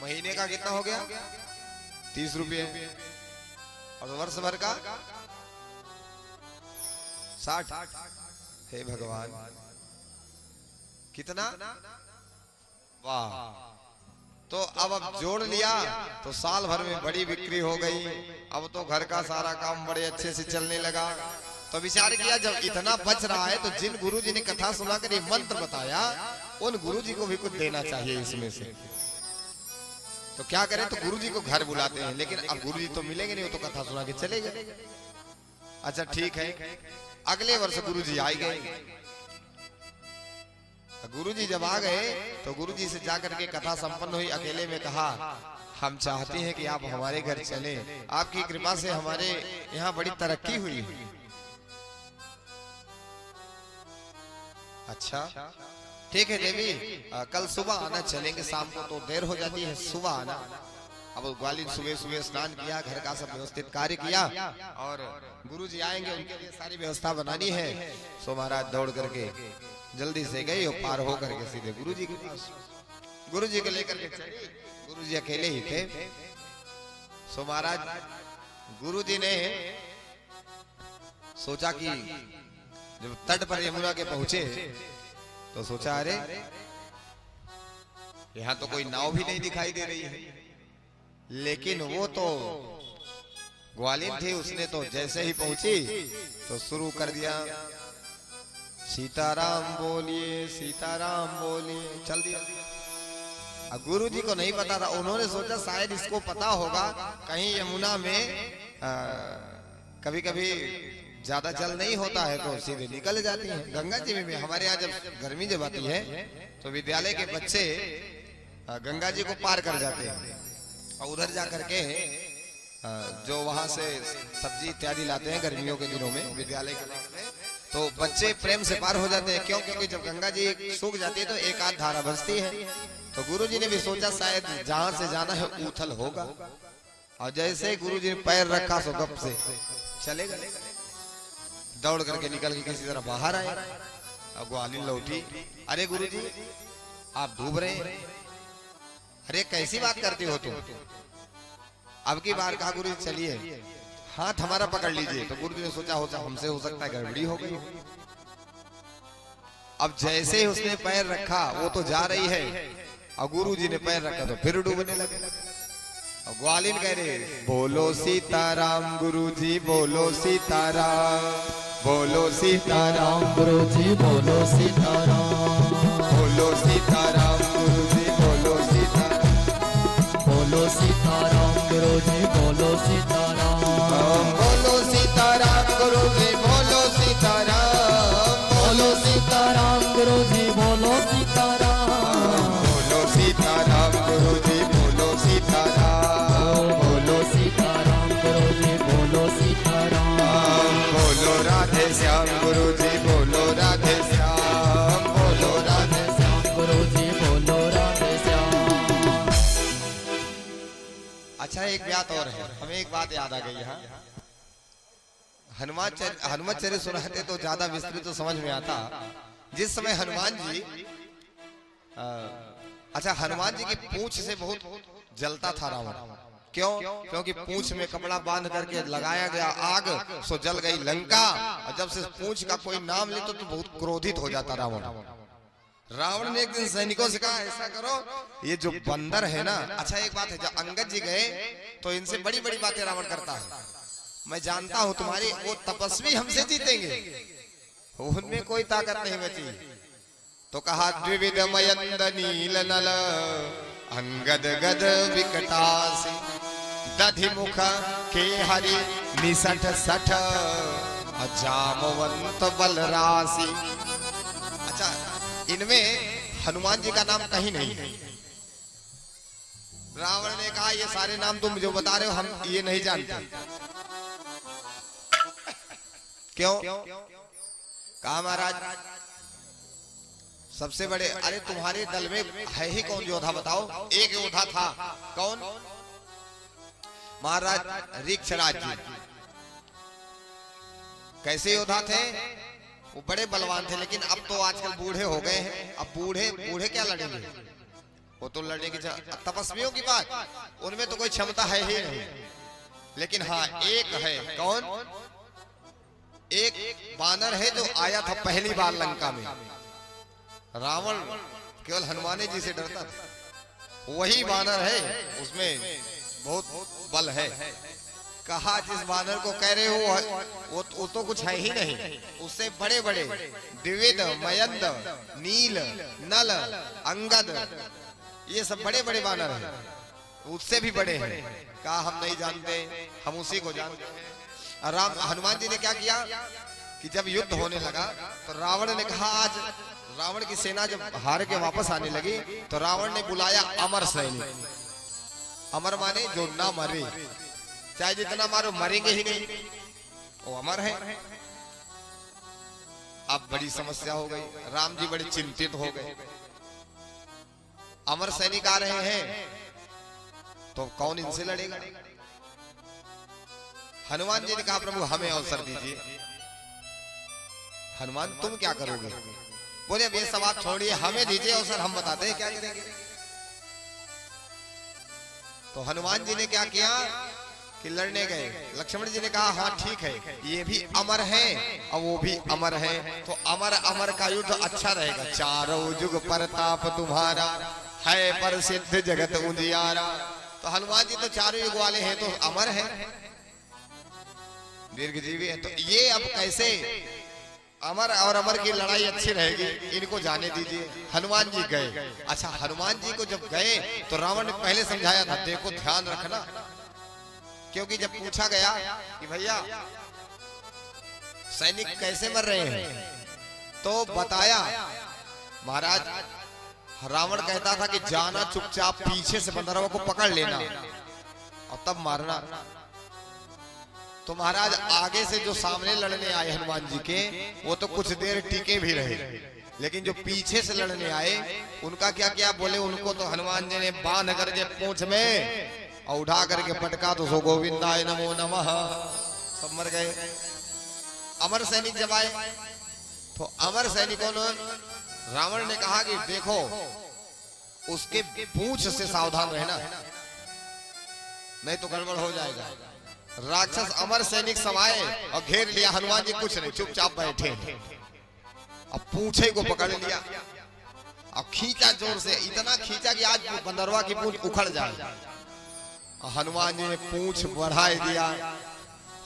महीने का कितना हो गया? 30 रुपये। और वर्ष भर का 60। हे भगवान, कितना? वाह! तो अब जोड़ लिया तो साल भर में बड़ी बिक्री हो गई। अब तो घर का सारा काम बड़े अच्छे से चलने लगा। तो विचार किया, जब इतना बच रहा है, तो जिन गुरुजी ने कथा सुनाकर ये मंत्र बताया, उन गुरुजी को भी कुछ देना चाहिए इसमें से। तो क्या करें? तो गुरुजी को घर बुलाते हैं, लेकिन अब गुरुजी तो मिलेंगे नहीं, वो तो कथा सुना के चले गए। अच्छा ठीक है, अगले वर्ष गुरुजी आ गए। गुरुजी जब आ गए तो गुरुजी से जाकर के कथा संपन्न हुई। अकेले में कहा, हम चाहते हैं कि आप हमारे घर चलें, आपकी कृपा से हमारे यहाँ बड़ी तरक्की हुई। अच्छा ठीक है देवी, कल सुबह आना, चलेंगे। शाम को तो देर हो जाती है, सुबह आना। अब ग्वालिन सुबह सुबह स्नान किया, घर का सब व्यवस्थित कार्य किया, और गुरुजी आएंगे, उनके लिए सारी व्यवस्था बनानी है। सो महाराज दौड़ करके जल्दी से गई और पार हो करके सीधे गुरुजी के पास, गुरुजी को लेकर के चली। गुरुजी अकेले ही थे। सो महाराज गुरुजी ने सोचा कि जब तट पर यमुना के पहुंचे तो सोचा, अरे यहाँ तो कोई नाव भी नहीं दिखाई दे रही है। लेकिन वो तो ग्वालिन थी, उसने तो जैसे ही पहुंची तो शुरू कर दिया, सीताराम बोलिए सीताराम बोलिए, चल दिया। गुरु जी को नहीं पता था, उन्होंने सोचा शायद इसको पता होगा, कहीं यमुना में कभी कभी ज्यादा जल नहीं होता है तो सीधे निकल जाती है। गंगा जी में भी हमारे यहाँ जब गर्मी जब आती है तो विद्यालय के बच्चे गंगा जी को पार कर जाते हैं और उधर जा करके जो वहां से सब्जी इत्यादि लाते हैं गर्मियों के दिनों में विद्यालय के में, तो बच्चे प्रेम से पार हो जाते हैं। क्यों? क्योंकि जब गंगा जी सूख जाती है तो एक आध धारा बसती है। तो गुरु जी ने भी सोचा शायद जहां से जाना है उथल होगा, और जैसे ही गुरु जी ने पैर रखा सो गप से चले गए, दौड़ करके निकल के किसी तरह बाहर आए। अब ग्वालिन लौटी, अरे गुरु जी आप डूब रहे हैं। अरे कैसी बात करते हो तुम? अब की बार कहा गुरु जी चलिए हाथ हमारा पकड़ लीजिए। तो गुरु जी ने सोचा होता हमसे हो सकता है गड़बड़ी हो गई। अब जैसे ही उसने पैर रखा वो तो जा रही है, और गुरु जी ने पैर रखा तो फिर डूबने लगे। और ग्वालिन कह रहे बोलो सीताराम गुरु जी बोलो सीताराम, बोलो सीताराम गुरु जी बोलो सीताराम, बोलो सीताराम गुरु जी बोलो सीताराम, बोलो सीताराम गुरु जी बोलो सीताराम, बोलो सीताराम गुरु जी बोलो सीताराम, बोलो सीताराम गुरु जी बोलो सीताराम, बोलो सीताराम गुरु जी बोलो सीताराम, बोलो सीताराम गुरु जी बोलो सीताराम, बोलो राधे श्याम गुरु जी बोलो राधे श्याम, बोलो राधे श्याम गुरु जी बोलो राधे श्याम। अच्छा एक बात और है, हमें एक बात याद आ गई यहाँ। हनुमान चरित्र सुनाते तो ज्यादा विस्तृत तो समझ में आता। जिस समय हनुमान जी अच्छा हनुमान जी की पूंछ से बहुत जलता था रावण। क्यों? क्योंकि पूंछ में कपड़ा बांध करके लगाया गया आग, सो जल गई लंका। और जब से पूंछ का कोई नाम ले तो बहुत क्रोधित हो जाता रावण। रावण ने एक दिन सैनिकों से कहा ऐसा करो, ये जो बंदर है ना, अच्छा एक बात है, जब अंगद जी गए तो इनसे बड़ी बड़ी बातें रावण करता है। मैं जानता हूं तुम्हारी वो तपस्वी हमसे जीतेंगे, उनमें कोई ताकत नहीं बची। तो कहा द्विविध मयंद नील नल अंगद गद विकटासी, दधि मुख के हरि निसठ सठ जामवंत बलरासी। अच्छा इनमें हनुमान जी का नाम कहीं नहीं है। रावण ने कहा ये सारे नाम तुम जो बता रहे हो हम ये नहीं जानते। क्यों? कहा महाराज सबसे बड़े, अरे तुम्हारे दल में है ही कौन योद्धा बताओ? एक योद्धा था, कौन? महाराज ऋक्षराज जी। कैसे योद्धा थे? वो बड़े बलवान थे, लेकिन अब तो आजकल बूढ़े हो गए हैं। अब बूढ़े बूढ़े क्या लड़ेंगे? वो तो लड़ने की तपस्वियों की बात, उनमें तो कोई क्षमता है ही नहीं। लेकिन हाँ एक है, कौन? एक बानर है जो आया था पहली बार लंका में। रावण केवल हनुमान जी से डरता था, वही बानर है, उसमें बहुत बल है। कहा जिस बानर को कह रहे हो वो तो कुछ है ही नहीं, उससे बड़े बड़े द्विविध मयंद नील नल अंगद ये सब बड़े बड़े बानर हैं, उससे भी बड़े हैं। कहा हम नहीं जानते, हम उसी को जानते हैं। राम हनुमान जी ने क्या किया कि जब युद्ध होने लगा तो रावण ने कहा, आज रावण की सेना जब हार के वापस आने लगी तो रावण ने बुलाया अमर सैनिक। अमर माने जो ना मरे, चाहे जितना मारो मरेंगे ही नहीं, वो अमर है। अब बड़ी समस्या हो गई, राम जी बड़े चिंतित हो गए। अमर सैनिक आ रहे हैं तो कौन इनसे लड़ेगा? हनुमान जी ने कहा प्रभु हमें अवसर दीजिए। हनुमान तुम क्या करोगे? बोले अब ये सब आप छोड़िए, हमें दीजिए अवसर, हम बताते हैं क्या करेंगे। तो हनुमान जी ने क्या किया कि लड़ने गए। लक्ष्मण जी ने कहा हाँ ठीक है, ये भी अमर है और वो भी अमर है, तो अमर अमर का युद्ध अच्छा रहेगा। चारों जुग प्रताप तुम्हारा है प्रसिद्ध जगत उजियारा। तो हनुमान जी तो चारों युग वाले हैं, तो अमर है, दीर्घजीवी है। तो ये अब कैसे अमर और अमर की लड़ाई अच्छी रहेगी, इनको जाने दीजिए। हनुमान जी गए। अच्छा, हनुमान जी को जब गए तो रावण ने पहले समझाया था, देखो ध्यान रखना, क्योंकि जब पूछा गया कि भैया सैनिक कैसे मर रहे हैं, तो बताया महाराज, रावण कहता था कि जाना चुपचाप पीछे से बंदरवा को पकड़ लेना और तब मारना। तो महाराज आगे से जो सामने लड़ने आए हनुमान जी के, वो तो कुछ देर टिके भी रहे, लेकिन जो पीछे से लड़ने आए उनका क्या क्या बोले, उनको तो हनुमान जी ने बांध करके पूंछ में और उठा करके पटका तो सो गोविंदाय नमो नमः, सब मर गए। अमर सैनिक जब आए तो अमर सैनिकों ने, रावण ने कहा कि देखो उसके पूंछ से सावधान रहना, नहीं तो गड़बड़ हो जाएगा। राक्षस अमर सैनिक समाये और घेर लिया। हनुमान जी कुछ नहीं, चुपचाप बैठे, अब पूंछे को पकड़ लिया और खींचा जोर से, इतना खींचा कि आज बंदरवा की पूंछ उखड़ जाए। हनुमान जी ने पूंछ बढ़ाई दिया,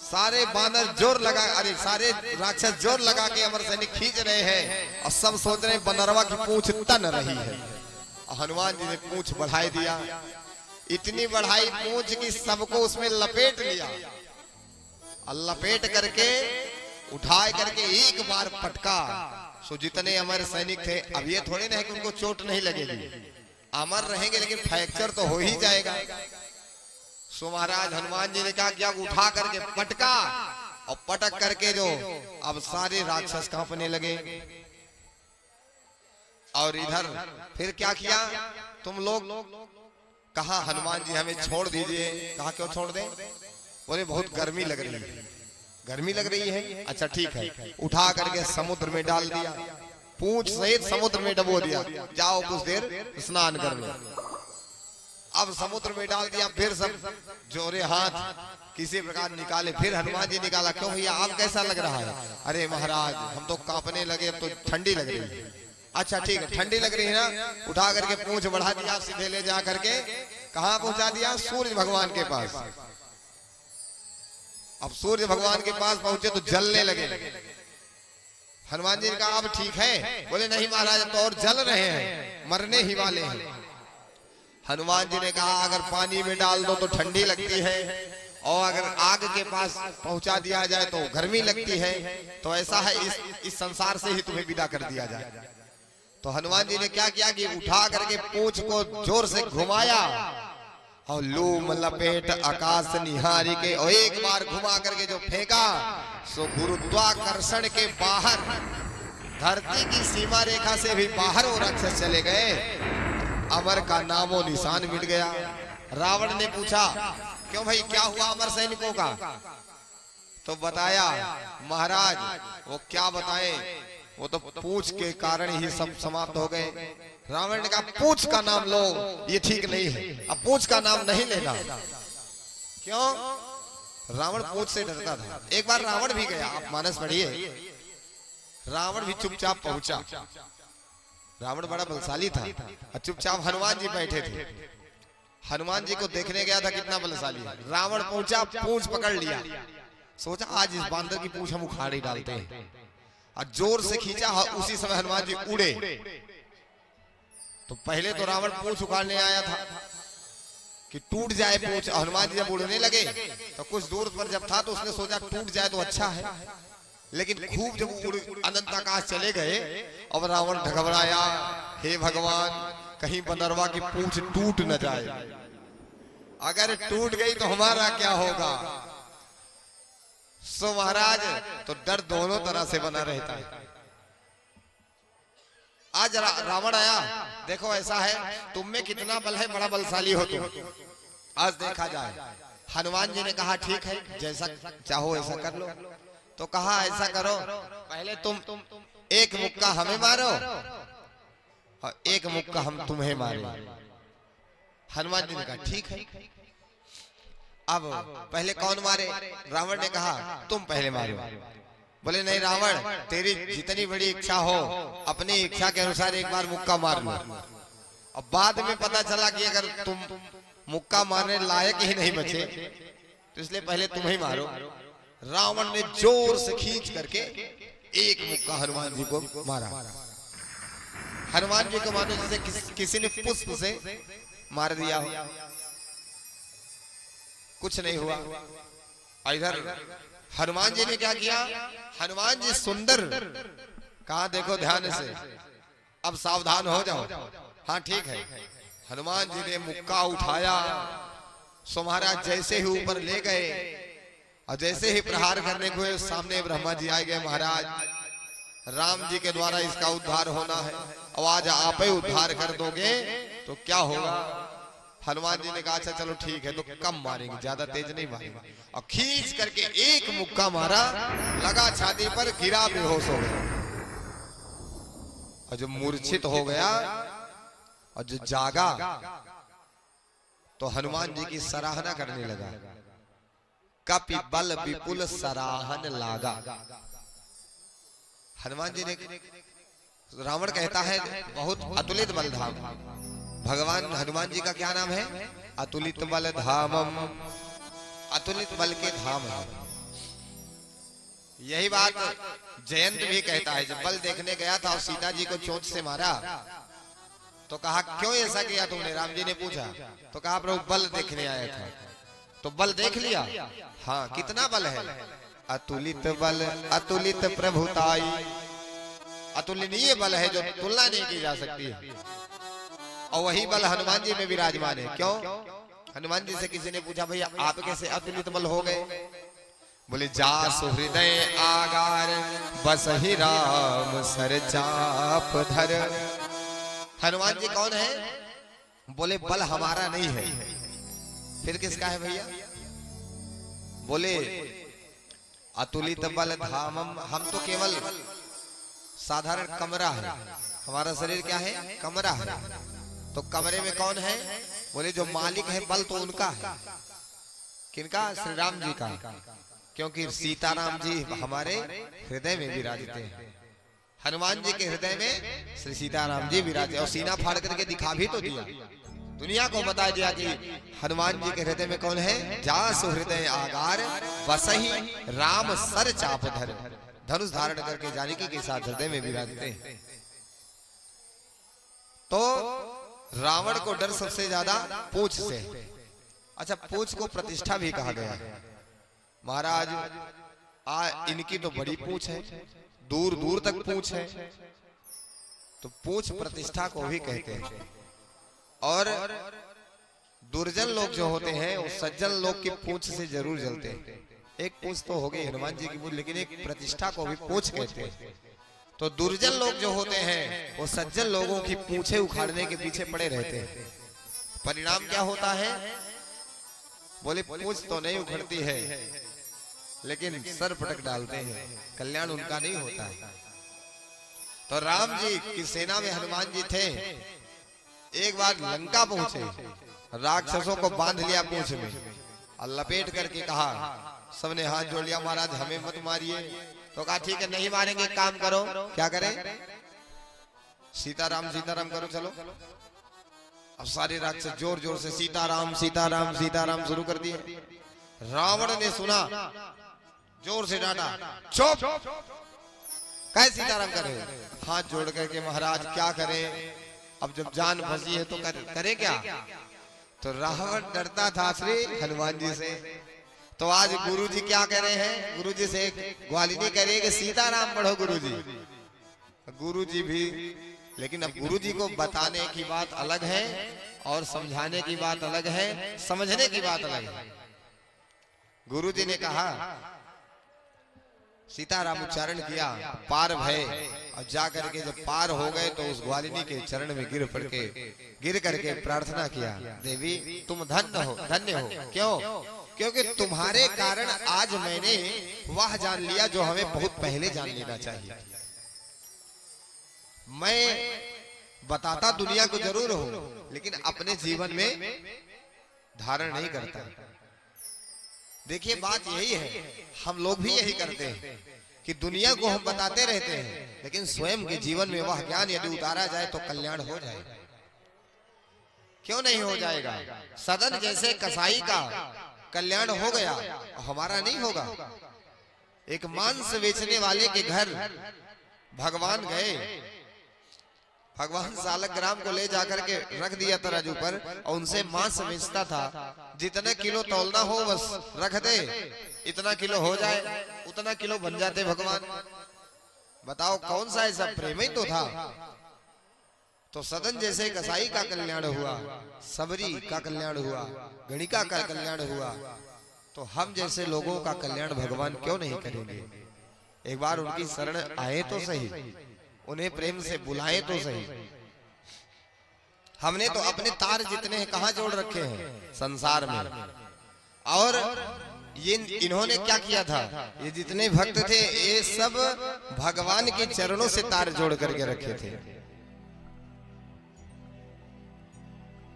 सारे बानर जोर लगा, अरे सारे राक्षस जोर लगा के अमर सैनिक खींच रहे हैं और सब सोच रहे हैं बंदरवा की पूंछ तन रही है। हनुमान जी ने पूंछ बढ़ाई दिया, इतनी बढ़ाई पूंछ की सबको उसमें लपेट लिया और लपेट करके उठाए करके एक बार पटका। सो जितने अमर सैनिक थे, अब ये थोड़े ना है कि उनको चोट नहीं लगेगी, अमर रहेंगे लेकिन फ्रैक्चर तो हो ही जाएगा। सो महाराज हनुमान जी ने कहा क्या, उठा करके पटका और पटक करके जो अब सारे राक्षस कांपने लगे। और इधर फिर क्या किया, तुम लोग कहा हनुमान जी हमें छोड़ दीजिए। कहा क्यों छोड़ दें, बोले बहुत गर्मी लग रही है। गर्मी लग रही है, अच्छा ठीक है, उठा करके समुद्र में डाल दिया, पूंछ सहित समुद्र में डबो दिया, जाओ कुछ देर स्नान कर लो। अब समुद्र में डाल दिया, फिर सब जोरे हाथ किसी प्रकार निकाले, फिर हनुमान जी निकाला, क्यों भैया आप कैसा लग रहा है? अरे महाराज हम तो कांपने लगे, अब तो ठंडी लग रही है। अच्छा ठीक है, ठंडी लग रही है ना, उठा करके पूंछ बढ़ा दिया, सीधे ले जा करके कहां पहुंचा दिया, सूर्य भगवान के पास। अब सूर्य भगवान के पास पहुंचे तो जलने लगे। हनुमान जी ने कहा अब ठीक है, बोले नहीं महाराज तो और जल रहे हैं, मरने ही वाले हैं। हनुमान जी ने कहा अगर पानी में डाल दो तो ठंडी लगती है और अगर आग के पास पहुंचा दिया जाए तो गर्मी लगती है, तो ऐसा है इस संसार से ही तुम्हें विदा कर दिया जाए। तो हनुमान जी ने क्या किया कि उठा करके पूंछ को जोर से घुमाया और लूम लपेट आकाश निहारी के, और एक बार घुमा करके जो फेंका सो गुरुत्वाकर्षण के बाहर, धरती की सीमा रेखा से भी बाहर वो राक्षस चले गए। अमर का नामो निशान मिट गया। रावण ने पूछा क्यों भाई क्या हुआ अमर सैनिकों का? तो बताया महाराज वो क्या बताएं, वो तो पूंछ के कारण ही सब समाप्त हो गए। रावण ने कहा पूंछ का नाम लो, ये ठीक नहीं है, अब पूंछ का नाम नहीं लेना। क्यों? रावण पूंछ से डरता था। एक बार रावण भी गया, आप मानस पढ़िए, रावण भी चुपचाप पहुंचा। रावण बड़ा बलशाली था और चुपचाप हनुमान जी बैठे थे। हनुमान जी को देखने गया था कितना बलशाली है। रावण पहुंचा, पूंछ पकड़ लिया, सोचा आज इस बांदर की पूंछ हम उखाड़ ही डालते हैं, और जोर से खींचा। उसी समय हनुमान जी उड़े। तो पहले तो रावण पूंछ उखाड़ने आया था कि टूट जाए पूंछ। हनुमान जी जब उड़ने लगे तो कुछ दूर पर जब था तो उसने सोचा टूट जाए तो अच्छा है, लेकिन खूब जब अनंत आकाश चले गए और रावण घबराया, हे भगवान कहीं बंदरवा की पूंछ टूट न जाए, अगर टूट गई तो हमारा क्या होगा। सो महाराज तो डर दोनों तरह से बना रहता है। आज रावण आया, देखो ऐसा है तुम में कितना बल है, बड़ा बलशाली हो तुम, आज देखा जाए। हनुमान जी ने कहा ठीक है जैसा चाहो ऐसा कर लो। तो कहा ऐसा करो पहले तुम एक मुक्का हमें मारो और एक मुक्का हम तुम्हें मारे। हनुमान जी ने कहा ठीक है। अब पहले कौन मारे? रावण ने कहा तुम पहले मारो। बोले नहीं रावण तेरी जितनी बड़ी इच्छा हो अपनी इच्छा के अनुसार एक बार मुक्का मार लो। अब बाद में पता चला कि अगर तुम मुक्का मारने लायक ही नहीं बचे तो इसलिए पहले तुम ही मारो। रावण ने जोर से खींच करके एक मुक्का हनुमान जी को मारा। हनुमान जी को मानो जैसे किसी ने पुष्प से मार दिया हो, कुछ नहीं हुआ। इधर हनुमान जी ने क्या किया, हनुमान जी सुंदर, कहा देखो ध्यान से, अब सावधान हो जाओ। हाँ ठीक है। हनुमान जी ने मुक्का उठाया, सो महाराज जैसे ही ऊपर ले गए और जैसे ही प्रहार करने को सामने ब्रह्मा जी आ गए। महाराज राम जी के द्वारा इसका उद्धार होना है, और आज आप ही उद्धार कर दोगे तो क्या होगा। हनुमान जी ने कहा अच्छा चलो ठीक है, तो कम मारेंगे, ज्यादा तेज नहीं मारेंगे। और खींच करके एक मुक्का मारा, लगा छाती पर, गिरा, बेहोश हो गया। और जो मूर्छित हो गया और जो जागा तो हनुमान जी की सराहना करने लगा। कपि बल विपुल सराहन लागा। हनुमान जी ने, रावण कहता है बहुत अतुलित बल धाम। भगवान हनुमान जी का क्या नाम है, अतुलित बल धामम, अतुलित बल के धाम है। यही बात जयंत भी कहता है। जब बल देखने गया था और सीता जी को चोंच से मारा तो कहा क्यों ऐसा किया तुमने, राम जी ने पूछा तो कहा प्रभु बल देखने आया था। तो बल देख लिया, हाँ कितना बल है, अतुलित बल अतुलित प्रभुताई, अतुलनीय बल है जो तुलना नहीं की जा सकती है। और वही बल हनुमान जी में विराजमान है। क्यों, हनुमान जी से किसी ने पूछा भैया आप कैसे अतुलित बल हो गए, बोले जा सुहृदय आगार बस ही राम सर चाप धर। हनुमान जी कौन है, बोले बल हमारा नहीं है, फिर किसका है भैया, बोले अतुलित बल धामम, हम तो केवल साधारण कमरा है, हमारा शरीर क्या है, कमरा है। तो कमरे में कौन है, बोले जो मालिक है बल तो उनका है। किनका, श्री राम जी का, क्योंकि सीताराम जी हमारे हृदय में विराजते हैं। हनुमान जी के हृदय में श्री सीताराम जी विराजे, और सीना फाड़ करके दिखा भी तो दिया, दुनिया को बता दिया कि हनुमान जी के हृदय में कौन है, जा सुहृदय आगार बसही राम सर चाप धर। धनुष धारण करके जानकी के साथ हृदय में विराजते हैं। तो रावण को डर सबसे ज्यादा पूंछ से। अच्छा, पूंछ को प्रतिष्ठा भी कहा गया है। महाराज इनकी तो बड़ी पूंछ है, दूर दूर तक पूंछ है, तो पूंछ प्रतिष्ठा को भी कहते हैं। और दुर्जन लोग जो होते हैं वो सज्जन लोग की पूंछ से जरूर जलते हैं। एक पूंछ तो हो गई हनुमान जी की पूंछ, लेकिन एक प्रतिष्ठा को भी पूंछ कहते हैं। तो दुर्जन लोग जो होते हैं वो सज्जन लोगों की पूंछें उखाड़ने के पीछे पड़े रहते हैं। परिणाम क्या होता है, बोले पूंछ तो नहीं उखड़ती है लेकिन सर पटक डालते हैं, कल्याण उनका नहीं होता है। तो राम जी की सेना में हनुमान जी थे। एक बार लंका पहुंचे, राक्षसों को बांध लिया पूंछ में और लपेट करके कहा, सबने हाथ जोड़ लिया, महाराज हमें मत मारिए। तो कहा ठीक है नहीं मारेंगे, काम करो। क्या करें, सीताराम सीताराम करो, चलो। अब सारे राक्षस जोर जोर से सीताराम सीताराम सीताराम शुरू कर दिए। रावण ने सुना, जोर से डांटा, चुप, कैसे सीताराम कर रहे हो। हाथ जोड़ करके महाराज क्या करें, अब जब जान फंसी है तो करे क्या। तो रावण डरता था श्री हनुमान जी से। तो आज गुरुजी क्या कह रहे हैं, गुरुजी से ग्वालिनी कह रही है कि सीताराम पढ़ो गुरुजी। गुरुजी भी, लेकिन अब गुरुजी को बताने की बात अलग है और समझाने की बात अलग है, समझने की बात अलग है। गुरुजी ने कहा, सीताराम उच्चारण किया, पार भय, और जा करके जब पार हो गए तो उस ग्वालिनी के चरण में गिर करके प्रार्थना किया, देवी तुम धन्य हो। क्यों, क्योंकि तुम्हारे कारण आज मैंने वह जान लिया जो हमें बहुत पहले जान लेना चाहिए। मैं बताता दुनिया को जरूर हूं, लेकिन अपने जीवन में धारण नहीं करता। देखिए बात यही है, हम लोग भी यही करते हैं कि दुनिया को हम बताते रहते हैं, लेकिन स्वयं के जीवन में वह ज्ञान यदि उतारा जाए तो कल्याण हो जाएगा। क्यों नहीं हो जाएगा। सदन जैसे कसाई का कल्याण हो गया, हमारा नहीं होगा। एक मांस बेचने वाले के घर भगवान गए। भगवान सालग्राम को ले जाकर के रख दिया तराजू पर और उनसे मांस बेचता था। जितने किलो तौलना हो बस रख दे, इतना किलो हो जाए, उतना किलो बन जाते भगवान। बताओ कौन सा ऐसा प्रेम ही तो था। तो सदन जैसे कसाई का कल्याण हुआ, सबरी का कल्याण हुआ, गणिका का कल्याण हुआ, तो हम जैसे लोगों का कल्याण भगवान क्यों नहीं करेंगे। एक बार उनकी शरण आए तो सही, उन्हें प्रेम से बुलाए तो सही। हमने तो अपने तार जितने हैं कहां जोड़ रखे हैं संसार में। और ये इन्होंने क्या किया था, ये जितने भक्त थे ये सब भगवान के चरणों से तार जोड़ करके रखे थे।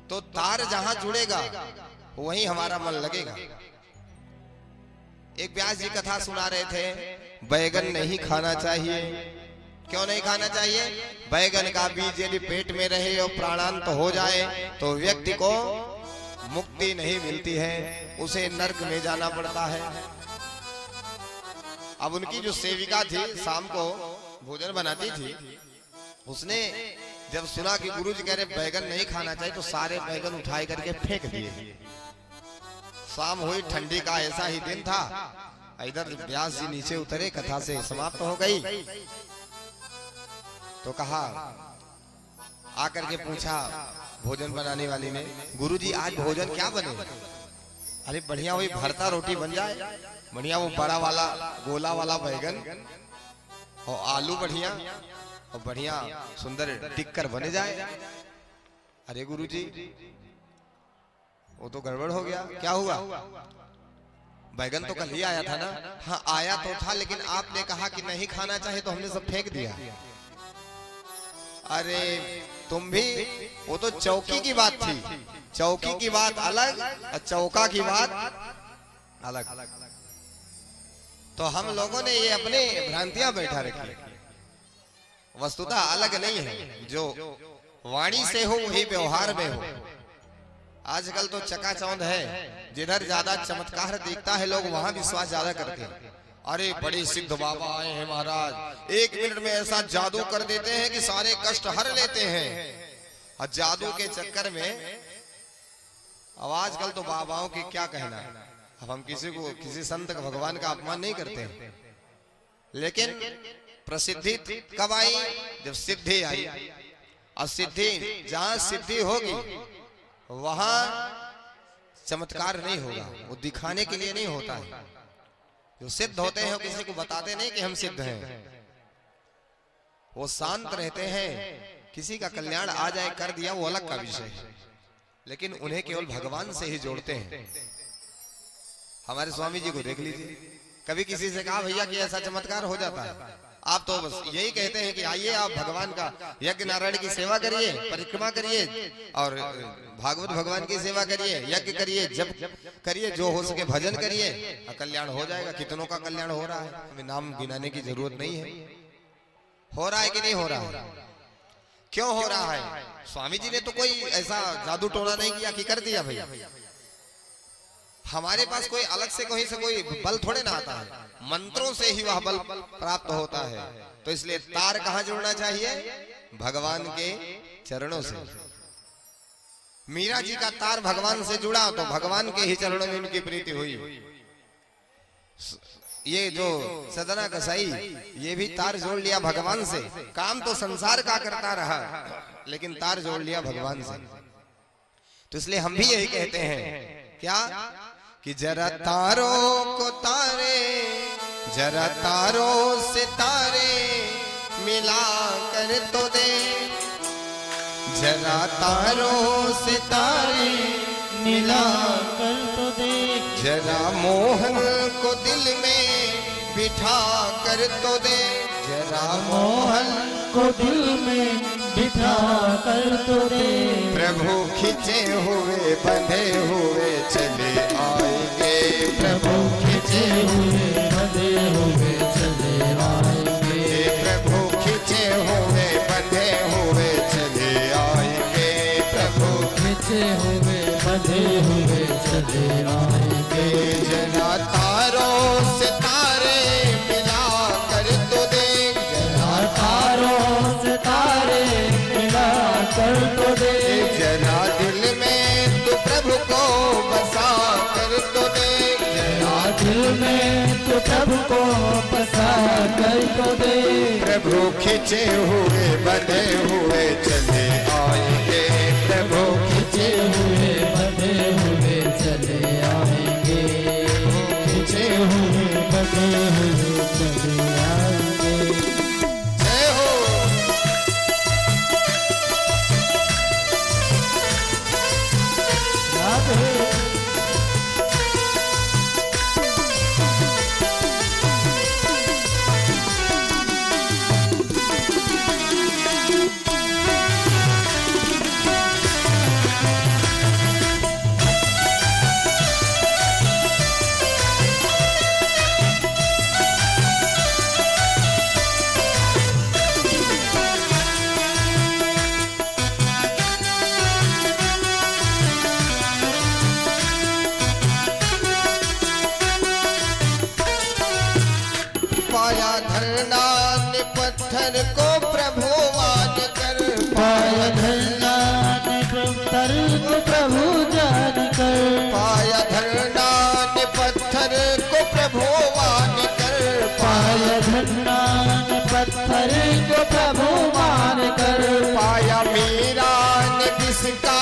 तो तार जहां जुड़ेगा वहीं हमारा मन लगेगा। एक व्यास जी कथा सुना रहे थे, बैगन नहीं खाना चाहिए। क्यों नहीं खाना चाहिए? बैगन का बीज यदि पेट में रहे और प्राणांत हो जाए तो व्यक्ति को मुक्ति नहीं मिलती है, उसे नरक में जाना पड़ता है। अब उनकी जो सेविका थी शाम को भोजन बनाती थी, उसने जब सुना कि गुरुजी कह रहे बैगन नहीं खाना चाहिए तो सारे बैगन उठाए करके फेंक दिए। शाम हुई, ठंडी का ऐसा ही दिन था। इधर व्यास जी नीचे उतरे, कथा से समाप्त हो गई। तो कहा, आकर के पूछा भोजन बनाने वाली ने, गुरुजी आज भोजन क्या बने? अरे बढ़िया वही भरता रोटी बन जाए, बढ़िया वो बड़ा वाला गोला वाला बैगन और आलू बढ़िया और बढ़िया सुंदर टिक्कर बने जाए। अरे गुरुजी वो तो गड़बड़ हो गया। क्या हुआ? बैगन तो कल ही आया था ना। हाँ आया तो था, लेकिन आपने कहा कि नहीं खाना चाहिए तो हमने सब फेंक दिया। अरे तुम भी, वो तो चौकी की बात थी, चौकी की बात अलग और चौका की बात अलग। तो हम लोगों ने ये अपने भ्रांतियां बैठा रखी, वस्तुतः अलग नहीं है। जो वाणी से हो वही व्यवहार में हो। आजकल तो चकाचौंध है, जिधर ज्यादा चमत्कार दिखता है लोग वहां विश्वास ज्यादा करते हैं। अरे बड़े सिद्ध बाबा आए हैं महाराज, 1 मिनट में ऐसा जादू कर देते हैं कि सारे कष्ट हर लेते हैं। और जादू के चक्कर में अब आजकल तो बाबाओं की क्या कहना। अब हम किसी को, किसी संत का, भगवान का अपमान नहीं करते हैं, लेकिन प्रसिद्धि कब आई? जब सिद्धि आई। और सिद्धि, जहां सिद्धि होगी वहां चमत्कार नहीं होगा, वो दिखाने के लिए नहीं होता है। जो सिद्ध होते हैं वो किसी को बताते नहीं कि हम सिद्ध हैं, वो शांत रहते हैं। किसी का कल्याण आ जाए कर दिया वो अलग का विषय है, लेकिन उन्हें केवल भगवान से ही जोड़ते हैं। हमारे स्वामी जी को देख लीजिए, कभी किसी से कहा भैया कि ऐसा चमत्कार हो जाता है, आप तो बस यही कहते हैं कि आइए आप भगवान का यज्ञ नारायण की सेवा करिए, परिक्रमा करिए और भागवत भगवान की सेवा करिए, यज्ञ करिए, जप करिए, जो हो सके भजन करिए, कल्याण हो जाएगा। कितनों का कल्याण हो रहा है, हमें नाम गिनाने की जरूरत नहीं है। हो रहा है कि नहीं हो रहा है? क्यों हो रहा है? स्वामी जी ने तो कोई ऐसा जादू टोना नहीं किया कि कर दिया भैया। हमारे पास कोई अलग से कहीं से कोई बल थोड़े ना आता है, मंत्रों से ही वह बल प्राप्त होता है। तो इसलिए तार कहां जुड़ना चाहिए? भगवान के चरणों से। मीरा जी का तार भगवान से जुड़ा तो भगवान के ही चरणों में उनकी प्रीति हुई। ये जो सदना कसाई, ये भी तार जोड़ लिया भगवान से। काम तो संसार का करता रहा, लेकिन तार जोड़ लिया भगवान से। तो इसलिए हम भी यही कहते हैं, क्या कि जरा तारों को तारे, जरा तारों से तारे मिला कर तो दे, जरा तारों से तारे मिला कर तो दे, जरा मोहन को दिल में बिठा कर तो दे, जरा मोहन को दिल में बिठा कर तो दे। प्रभु खिंचे हुए बंधे हुए चले आएंगे, प्रभु खिंचे हुए बंधे हुए चले आएंगे, प्रभु खिंचे हुए बंधे हुए चले आएंगे, प्रभु खिंचे हुए बंधे हुए चले आएंगे। जरा तारों से तारे में तो प्रभु को बसा कर तो दे। प्रभु खिंचे हुए बंधे हुए चले आएंगे। प्रभु खिंचे हुए बंधे हुए चले आएंगे। खिंचे हुए बंधे हुए चले आएंगे। जय हो। राधे पाया धरना ने पत्थर को प्रभु मान कर। पाया धरना ने पत्थर को प्रभु जान कर। पाया धरना ने पत्थर को प्रभु मान कर। पाया धरना ने पत्थर को प्रभु मान कर। पाया मीरा ने विष का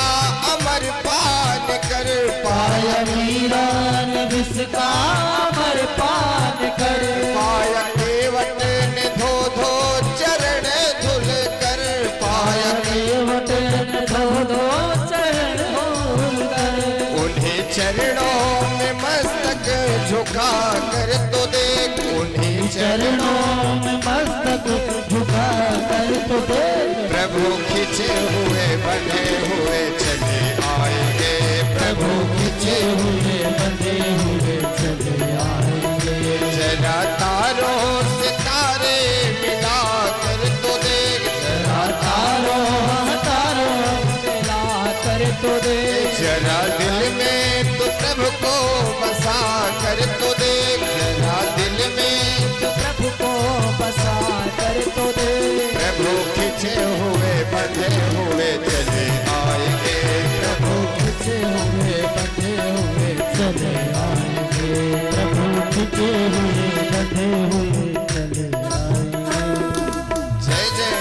अमर पान कर। पाया मीरा ने विष का अमर पान कर। पाया केवट ने धो धो चरण धुल कर। पाया केवट ने धो धो चरण धुल कर। उन्हीं चरणों में मस्तक झुका कर तो देख। उन्हीं चरणों में मस्तक झुका कर तो दे। प्रभु खिंचे हुए बंधे हुए चले आएंगे। प्रभु खिंचे हुए बंधे हुए चले आएंगे। जरा तारों से तारे मिला कर तो देख। जरा तारों मिला कर तो दे। जरा दिल में तो प्रभु को बसा कर तो देख। जरा दिल में तो प्रभु को बसा कर तो दे। प्रभु खिंचे हुए बंधे हुए चले आएंगे। प्रभु खिंचे हुए बंधे हुए चले आएंगे। प्रभु खिंचे हुए बंधे हुए चले आएंगे। जय जय।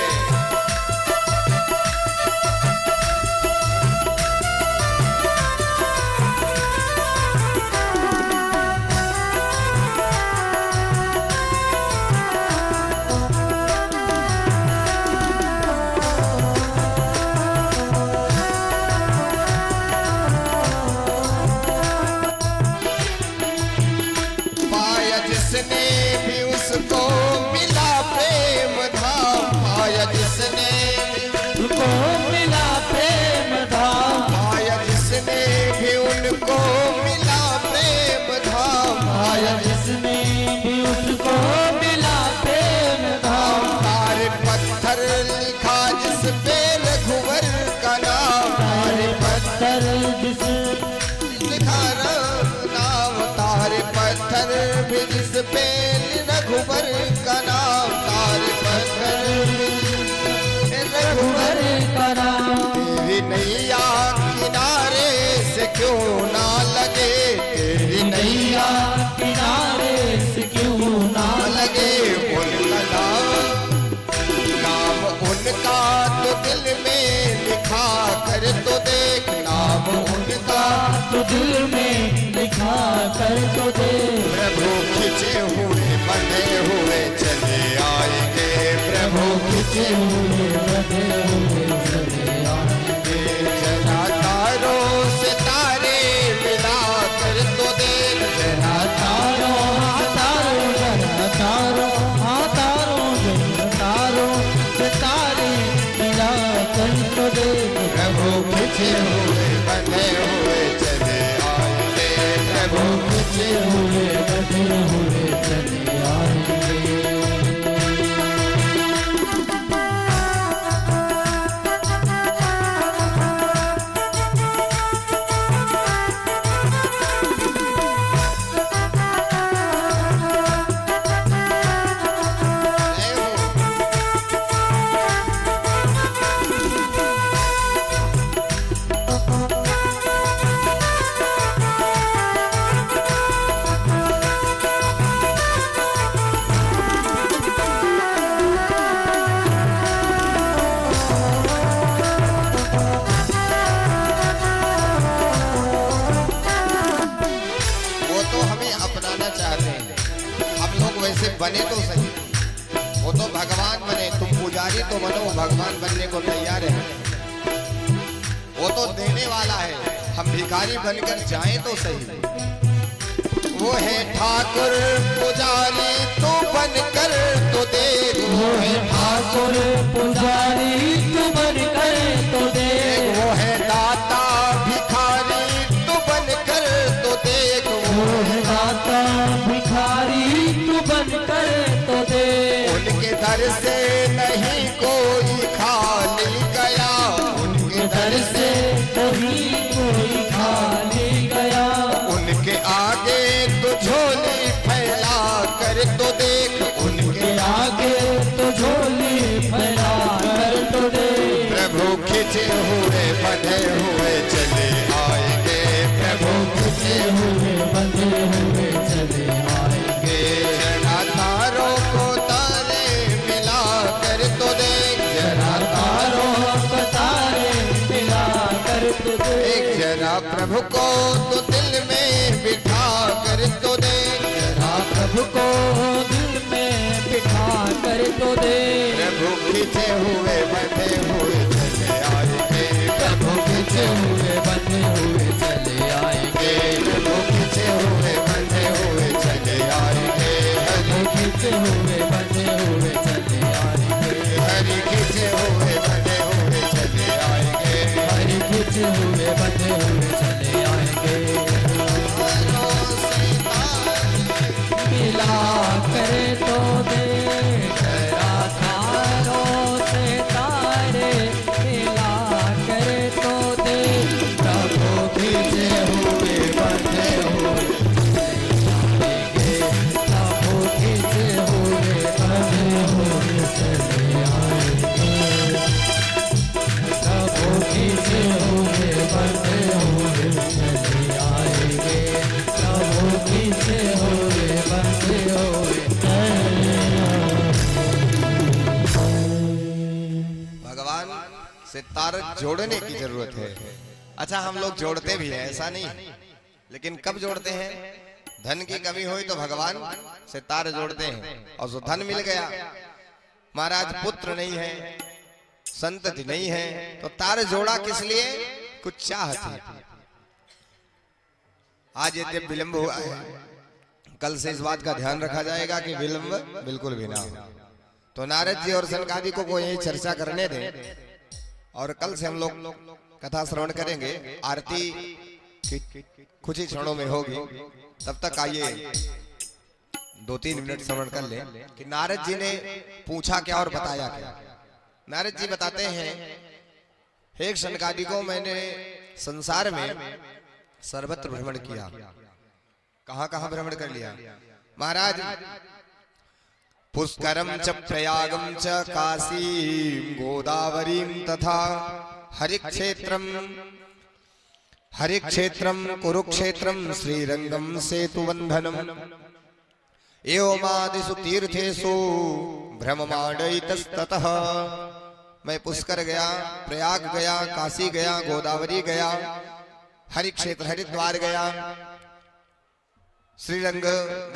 पाया जिसने भी उसको मिला प्रेम धाम। पाया जिसने उनको मिला प्रेम धाम। पाया जिसने भी उनको मिला प्रेम धाम। पाया जिसने भी उसको मिला प्रेम धाम। तारे पत्थर लिखा जिस पे रघुवर का नाम। तारे पत्थर जिस लिखा नाम। तारे पत्थर भी जिस पे रघुवर का नाम। तारे पत्थर भी रघुवर का नाम। तेरी नैया किनारे से क्यों ना लगे। तेरी नैया किनारे से क्यों ना लगे। उनका नाम उनका तो दिल में लिखा कर तो देख। नाम उनका तो दिल में लिखा कर तो दे। प्रभु खिंचे हुए बंधे हुए चले आएंगे। प्रभु खिंचे हुए बंधे हुए चले आएंगे। जरा तारों से तारे मिला कर तो देख। जरा तारों तारों जरा तारों तारों जरा तारों तारे मिला कर तो दे। प्रभु खिंचे हुए बंधे हुए चले आएंगे। प्रभु खिंचे हुए बंधे हुए चले आएंगे। बने तो सही, वो तो भगवान बने, तुम पुजारी तो बनो, भगवान बनने को तैयार है। वो तो देने वाला है, हम भिखारी बनकर जाएं तो सही। वो है ठाकुर पुजारी तू बनकर तो देख, वो है ठाकुर पुजारी तू बनकर तो देख, वो है दाता भिखारी तू बनकर तो देख, वो है दाता भिखारी तू बनकर तो देख। उनके दर से नहीं कोई खाली गया, उनके दर से नहीं कोई खाली गया, उनके आगे तो झोली फैला कर तो देख, उनके आगे तो झोली फैला कर तो देख। प्रभु खिंचे हुए बंधे हुए चले आएंगे, प्रभु खिंचे हुए बंधे हुए चले आएंगे। जरा तारों को तारे मिला कर तो देख, जरा तारों को तारे मिला कर तो देख। जरा प्रभु को तो दिल में बिठा कर तो देख, जरा प्रभु को दिल में बिठा कर तो देख। प्रभु खिंचे हुए बंधे हुए चले आएंगे, प्रभु खिंचे हुए बंधे हुए चले आएंगे। प्रभु खिंचे हुए बंधे हुए चले आएंगे, प्रभु खिंचे हुए बंधे हुए चले आएंगे। हरि खिंचे हुए बंधे हुए चले आएंगे, हरि खिंचे हुए बंधे हुए चले आएंगे। मिला करे तो देख, जरा तारों से तारे मिला करे तो देख। प्रभु खिंचे हुए बंधे हुए चले आएंगे, प्रभु खिंचे हुए बंधे हुए चले आएंगे। प्रभु खिंचे हुए बंधे हुए चले आएंगे। प्रभु खिंचे हुए बंधे हुए चले भगवान से तार जोड़ने की जरूरत है। अच्छा, हम लोग जोड़ते भी हैं, ऐसा नहीं, लेकिन कब जोड़ते हैं? धन की कमी हुई तो भगवान से तार जोड़ते हैं, और जो धन मिल गया, महाराज पुत्र नहीं है, संतति नहीं है, तो तार जोड़ा किस लिए? कुछ चाह थी। आज यद्यप विलंब हुआ है, कल से इस बात का ध्यान रखा जाएगा कि विलंब बिल्कुल भी ना हो। तो नारद जी और सनकादि को यही चर्चा करने दें, और कल से हम लोग कथा श्रवण करेंगे। आरती की कुछ ही क्षणों में होगी, तब तक आइए 2-3 मिनट श्रवण कर लें कि नारद जी ने पूछा क्या और बताया क्या। नारद जी बताते हैं, हे सनकादि को, मैंने संसार में सर्वत्र भ्रमण किया। कहां कहां भ्रमण कर लिया महाराज? पुष्करम च प्रयागम च काशीं गोदावरीं तथा हरिक्षेत्रम कुरुक्षेत्रम श्रीरंगम सेतुबंधनम एवमादिषु तीर्थेषु भ्रममाणैतस्ततः। मैं पुष्कर गया, प्रयाग गया, काशी गया, गोदावरी गया, हरिक्षेत्र हरिद्वार गया, श्रीरंग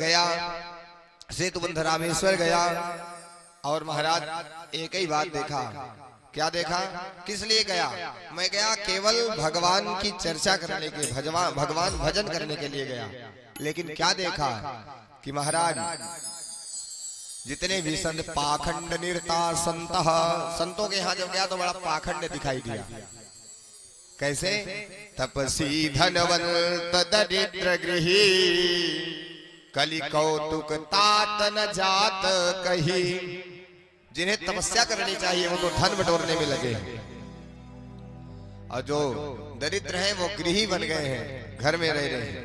गया, सेतुबंध रामेश्वर गया, और महाराज एक ही बात देखा। क्या देखा? किस लिए गया? मैं गया केवल भगवान की चर्चा करने के, भगवान भजन करने के लिए गया। लेकिन क्या देखा कि महाराज जितने भी संत पाखंड निरता संतों के यहाँ जब गया तो बड़ा पाखंड दिखाई दिया। कैसे? तपसी धनवंत दरिद्र गृही कलि कौतुक तात न जात कही। जिन्हें तपस्या करनी चाहिए वो तो धन बटोरने में लगे हैं, और जो दरिद्र हैं वो गृही बन गए हैं, घर में रह रहे हैं।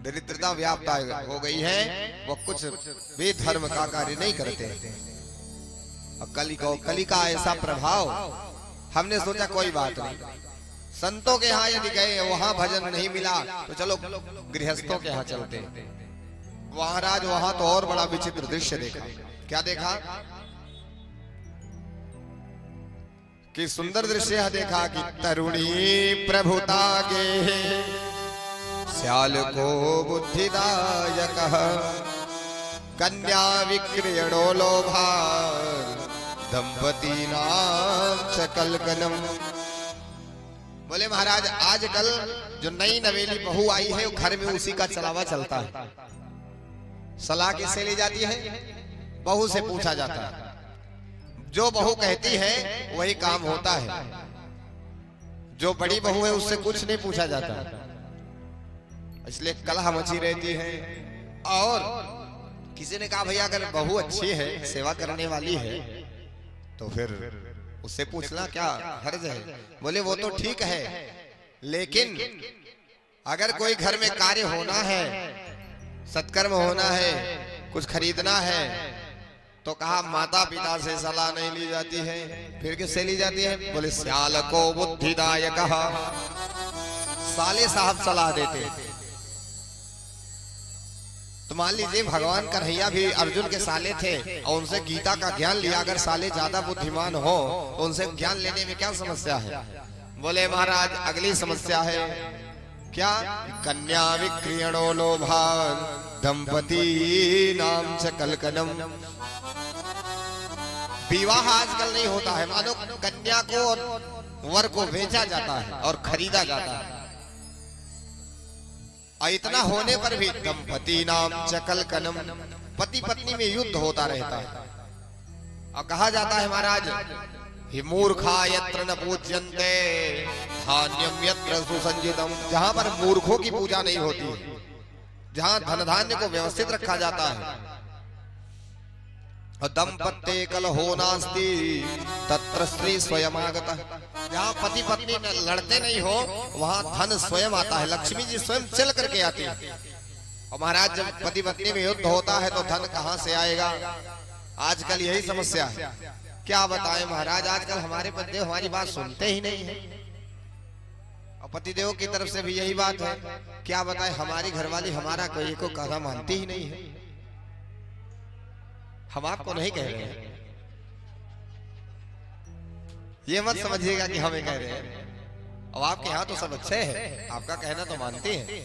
दरिद्रता व्याप्त हो गई है, वो कुछ भी धर्म का कार्य नहीं करते। और कली का ऐसा प्रभाव, हमने सोचा कोई बात नहीं, संतों के यहाँ यदि गए वहां भजन नहीं मिला तो चलो गृहस्थों के यहाँ चलते। महाराज वहां तो और बड़ा विचित्र दृश्य देखा। क्या देखा? कि सुंदर दृश्य देखा कि तरुणी प्रभुता गे श्याल को बुद्धिदायक कन्या विक्रयणो लोभार दंपति नाम सकल कलम। बोले महाराज आजकल जो नई नवेली बहू आई है घर में उसी का चलावा चलता है। सलाह किससे ली जाती है? बहू से पूछा जाता है। जो बहू कहती है वही काम होता है। जो बड़ी बहू है उससे कुछ नहीं पूछा जाता, इसलिए कलह मची रहती है। और किसी ने कहा भैया अगर बहू अच्छी है, सेवा करने वाली है, तो फिर उससे पूछना क्या हर्ज है? बोले वो तो ठीक है, लेकिन अगर कोई घर में कार्य होना है, सत्कर्म होना है, कुछ खरीदना है, तो कहा माता पिता से सलाह नहीं ली जाती है। फिर किससे ली जाती है? बोले स्याल को बुद्धिदायक, साले साहब सलाह देते। तो मान लीजिए भगवान कन्हैया भी अर्जुन के साले थे और उनसे गीता का ज्ञान लिया। अगर साले ज्यादा बुद्धिमान हो तो उनसे ज्ञान लेने में क्या समस्या है? बोले महाराज अगली समस्या है क्या? कन्या विक्रयणो लोभान दंपति नाम सकल कलम। विवाह आजकल नहीं होता है, मानो कन्या को और वर को बेचा जाता है और खरीदा जाता है। और इतना होने पर भी दंपति नाम चकल कलम, पति पत्नी में युद्ध होता रहता है। और कहा जाता है महाराज हि मूर्खा यत्र न पूज्यन्ते धान्यम यत्र सुसंजितम। जहां पर मूर्खों की पूजा नहीं होती, जहां धन धान्य को व्यवस्थित रखा जाता है। और दंपत्ते कलहो नास्ति तत्र स्त्री स्वयं आगता। जहाँ पति पत्नी लड़ते नहीं हो वहाँ धन स्वयं आता है, लक्ष्मी जी स्वयं चल करके आती है। और महाराज जब पति पत्नी में युद्ध होता है तो धन कहाँ से आएगा? आजकल यही समस्या है। क्या बताएं महाराज, आजकल हमारे पतिदेव हमारी बात सुनते ही नहीं है। और पतिदेव की तरफ से भी यही बात है। क्या बताएं, हमारी घरवाली हमारा कोई को कहना मानती ही नहीं है। हम आपको नहीं कह रहे हैं, ये मत समझिएगा कि हमें कह रहे हैं। अब आपके यहाँ तो सब अच्छे हैं, आपका कहना तो मानते हैं।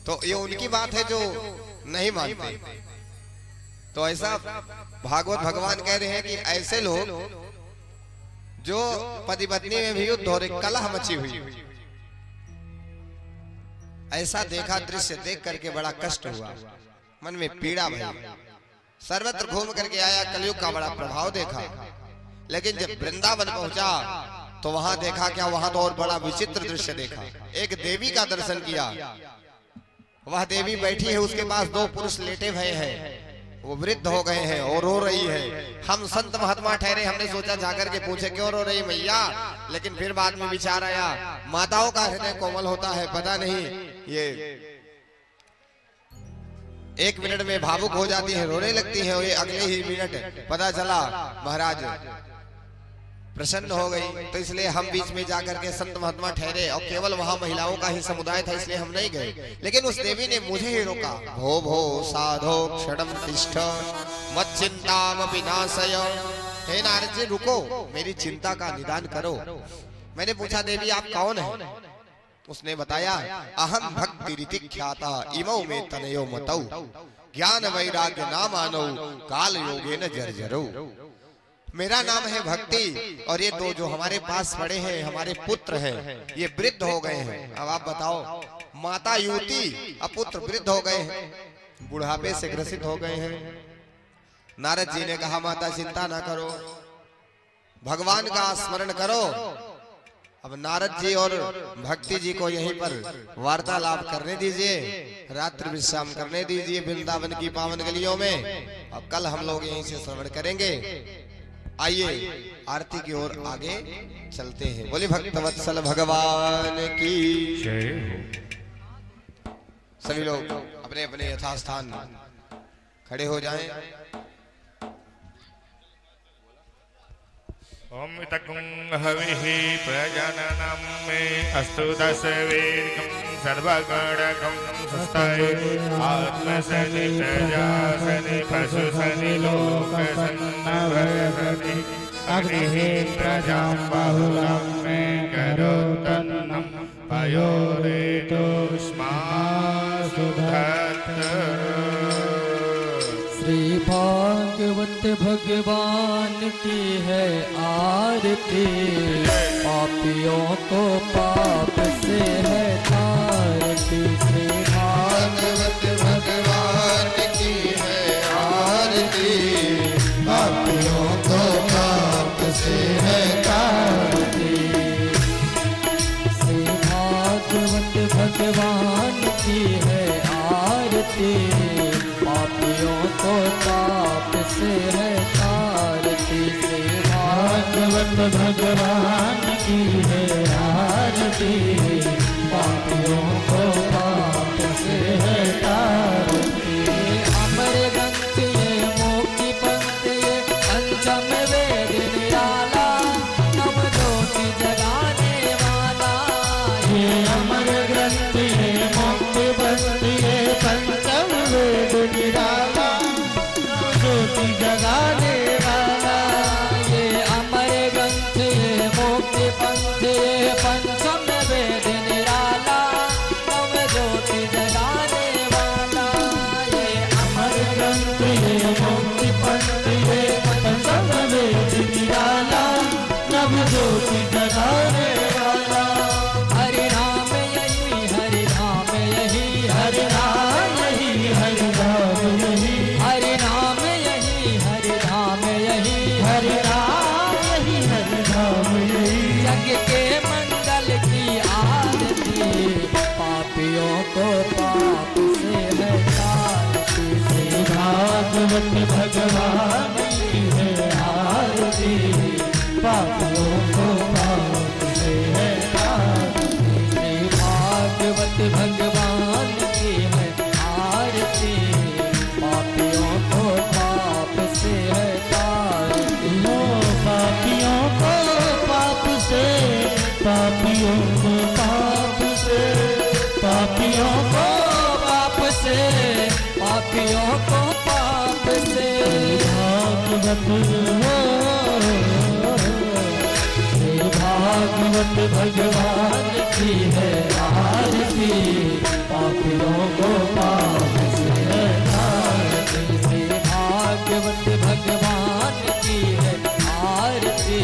तो ये उनकी बात है जो नहीं मानते। तो ऐसा भागवत भगवान कह रहे हैं कि ऐसे लोग जो पति पत्नी में भी युद्ध हो रहे, कलह मची हुई, ऐसा देखा दृश्य देख करके बड़ा कष्ट हुआ, मन में पीड़ा भई। सर्वत्र घूम करके आया, कलयुग का बड़ा प्रभाव देखा। लेकिन जब वृंदावन पहुंचा तो वहां देखा क्या? वहां तो और बड़ा विचित्र दृश्य देखा। एक देवी का दर्शन किया। वह देवी बैठी है, उसके पास दो पुरुष लेटे हुए हैं, वो वृद्ध हो गए हैं और रो रही है। हम संत महात्मा ठहरे, हमने सोचा जाकर के पूछे क्यों रो रही मैया, लेकिन फिर बाद में विचार आया माताओं का हृदय कोमल होता है, पता नहीं ये 1 मिनट में भावुक हो जाती है, रोने लगती है, और ये अगले ही मिनट पता चला महाराज प्रसन्न हो गई। तो इसलिए हम बीच में जाकर के संत महात्मा ठहरे, और केवल वहां महिलाओं का ही समुदाय था, इसलिए हम नहीं गए। लेकिन उस देवी ने मुझे ही रोका। भो भो साधो क्षणम तिष्ठ मत चिंतामपि नाशय। हे नारद जी रुको, मेरी चिंता का निदान करो। मैंने पूछा देवी आप कौन है? उसने बताया अहम भक्ति रीति ख्याता इमौ में तनयो मतौ ज्ञान वैराग्य नाम आनो काल योगे न जर्जरो। मेरा नाम है भक्ति, और ये दो जो हमारे पास पड़े हैं हमारे पुत्र हैं, ये वृद्ध हो गए हैं। अब आप बताओ, माता युवती अब पुत्र वृद्ध हो गए हैं, बुढ़ापे से ग्रसित हो गए हैं। नारद जी ने कहा माता चिंता ना करो, भगवान का स्मरण करो। अब नारद जी और भक्ति जी को यहीं पर वार्तालाप करने दीजिए, रात्रि विश्राम करने दीजिए वृंदावन की पावन गलियों में। अब कल हम लोग यहीं से श्रवण करेंगे। आइए आरती की ओर आगे चलते हैं। बोले भक्तवत्सल भगवान की जय हो। सभी लोग अपने अपने यथास्थान खड़े हो जाएं। ओम तकुं हविहि प्रजननं मे अस्तु दशवीर्यं सर्वगणकं सुस्ताय आत्मसनि प्रजासनि पशुसनि लोकसन्नभयसनि अग्निः प्रजां बहुलं मे करोतन्नं पयोरेतुष्मा सुधत्त। भगवान की है आरती, पापियों को पाप से है तारती। श्री भागवत भगवान की है आरती, पापियों को पाप से है तारती। श्री भागवत भगवान की है आरती, पापियों को पाप से है तारती। श्री भागवत भगवान की है आरती, पापियों को पाप से है तारती। अमर ग्रंथ ये मोक्ति पंथ ये पंचम वेद निराला, नव ज्योति जगाने वाला। ये अमर ग्रंथ ये मोक्ति पंथ ये पंचम वेद निराला, ज्योति जगाने वाला। ये अमर ग्रंथ ये मोक्ति पंथ ये पंचम वेद निराला, नव ज्योति जगाने वाला। ये अमर ग्रंथ ये मोक्ति पंथ ये पंचम वेद निराला, नव ज्योति जगाने वाला। हरि नाम यही, हरि नाम यही, हरि नाम यही, हरि नाम यही, हरि नाम यही, हरि नाम यही, हरि नाम यही, हरि नाम यही। जग के मंगल की आरती, पापियों को पाप से है तारती। श्री भागवत भगवान की है आरती, पापियों को पाप से है तारती। श्री भागवत भगवान की है आरती, पापियों को पाप से है तारती। लो पापियों को पाप से, पापियों को पाप से, पापियों को पाप से, पापियों को पाप से। भागवत श्री भागवत भगवान की है आरती, पापियों को पाप से है तारती। श्री भागवत भगवान की है आरती,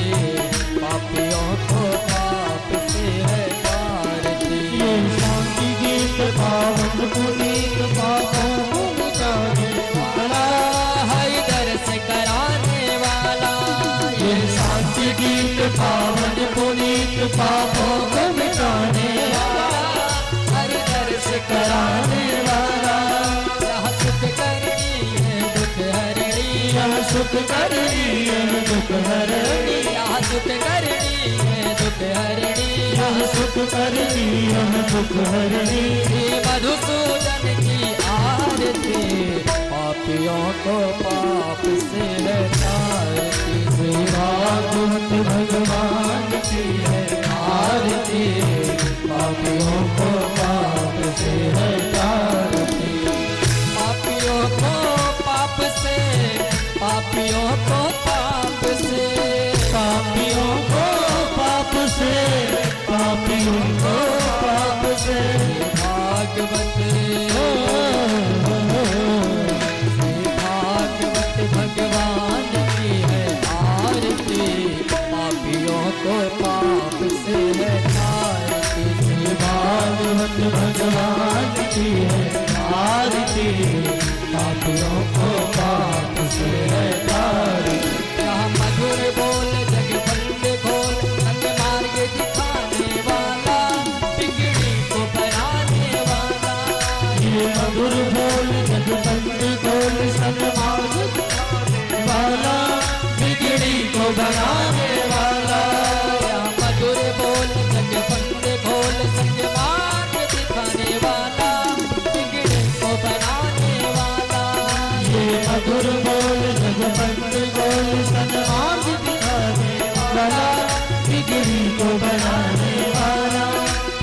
पापियों को पाप से है तारती। ये शांति गीत पावन पुनीत पापों को मिटाने वाला, हाय दर्श कराने वाला। ये शांति गीत पावन पुनीत पापों को मिटाने वाला, हर दर्श कराने वाला। यह सुख करनी है दुख हरणी, यह सुख करनी है दुख हरणी, यह सुख करनी है दुख हरणी। यह सुख करनी है दुख हरणी। श्री मधुसूदन की आरती, पापियों को पाप से है तारती। श्री भागवत भगवान की है आरती, पापियों को पाप से है तारती। पापियों को पाप से, पापियों को पाप से, पापियों को पाप से, पापियों को पाप से। भागवत भागवत भगवान की है आरती, पापियों को पाप से है तारती। श्री भागवत भगवान की है आरती, पापियों को पाप से है तारती। यहाँ मधुर बोल जग बंद खोल, संग मार्ग दिखाने वाला, बिगड़ी को बनाने वाला। ये मधुर बोल जगबंद खोल, सन्मार्ग दिखाने वाला, बिगड़ी को बनाने वाला। यहाँ मधुर बोल जग बंद खोल, संग मार्ग दिखाने वाला, बिगड़ी को बनाने वाला। ये मधुर बोल जगबंद खोल, सन्मार्ग दिखाने वाला, बिगड़ी को बनाने वाला।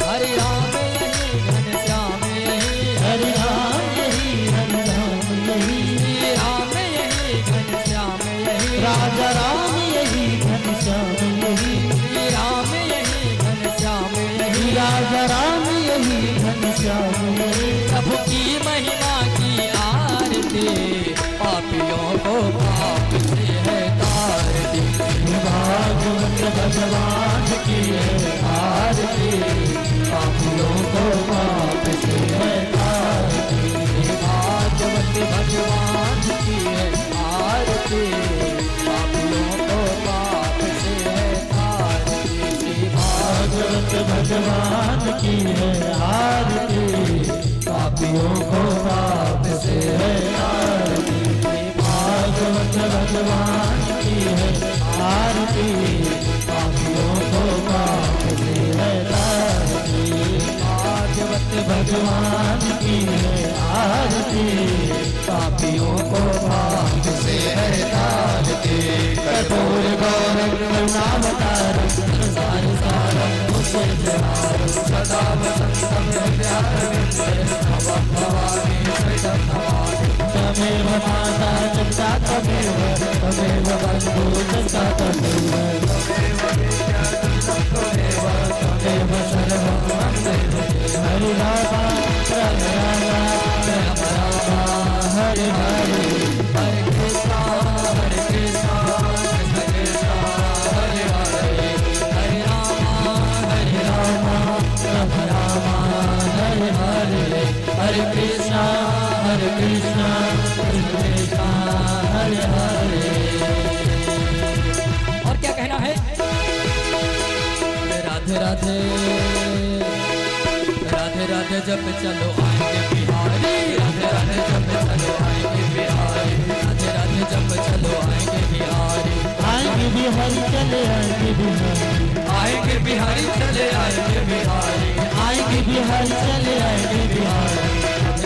हरि राम यही, घनश्याम यही, हरि राम यही, हरि राम यही, श्री राम यही, घनश्याम यही, राजा राम यही, घनश्याम यही, श्री राम यही, घनश्याम यही। राजा राम यही, घनश्याम यही। प्रभु की महिमा की आरती, पापियों को पाप से भगवान की है आरती, पापियों को पाप से है तारती। भागवत भगवान की है आरती, पापियों को पाप से है तारती। भागवत भगवान की है आरती, पापियों को पाप से है तारती। भागवत भगवान की है आरती, पापियों को पाप से है तारती। भागवत भगवान की है आरती, पापियों को पाप से है तारती। कठोर गौरव करुणावतारम, संसार सारम मुझे प्यार, सदा वसंतम हृदयारविंदे, भवं भवानी सहितं नमामि। तमेव माता जगता तमेव, तमेव बन्धु जगता तमेव, तमेव विद्या जगतं तमेव, तमेव सर्वं मम देव। हरि रामा राम राम राम राम, हरि हरि हरे कृष्णा कृष्ण कृष्ण हरे हरे, हरे राम राम राम हरे हरे, हरे कृष्णा कृष्ण कृष्ण हरे हरे। और क्या कहना है? राधे राधे राधे राधे जब चलो आएंगे बिहारी, राधे राधे जब चलो आएंगे बिहारी, राधे राधे जब चलो आएंगे बिहारी। आएंगे बिहारी चले आएंगे बिहारी, आएंगे बिहारी चले आएंगे बिहारी, आएंगे बिहारी चले आएंगे बिहारी।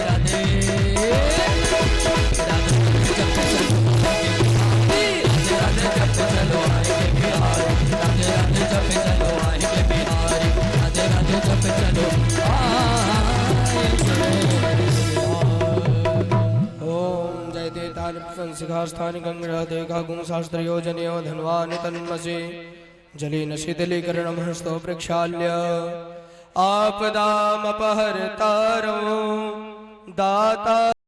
राधे राधे राधे जब चलो आएंगे बिहारी, राधे राधे जब चलो आएंगे बिहारी, राधे राधे जब चलो आएंगे बिहारी, राधे राधे जब चलो ओम जय देतान संसिकास्थान गंगा देगा गुण शास्त्र योजनयो धनवान तन्मसे जलेन शीतलीकरणम हस्तो प्रक्षाल्य आपदामपहर्तारो दाता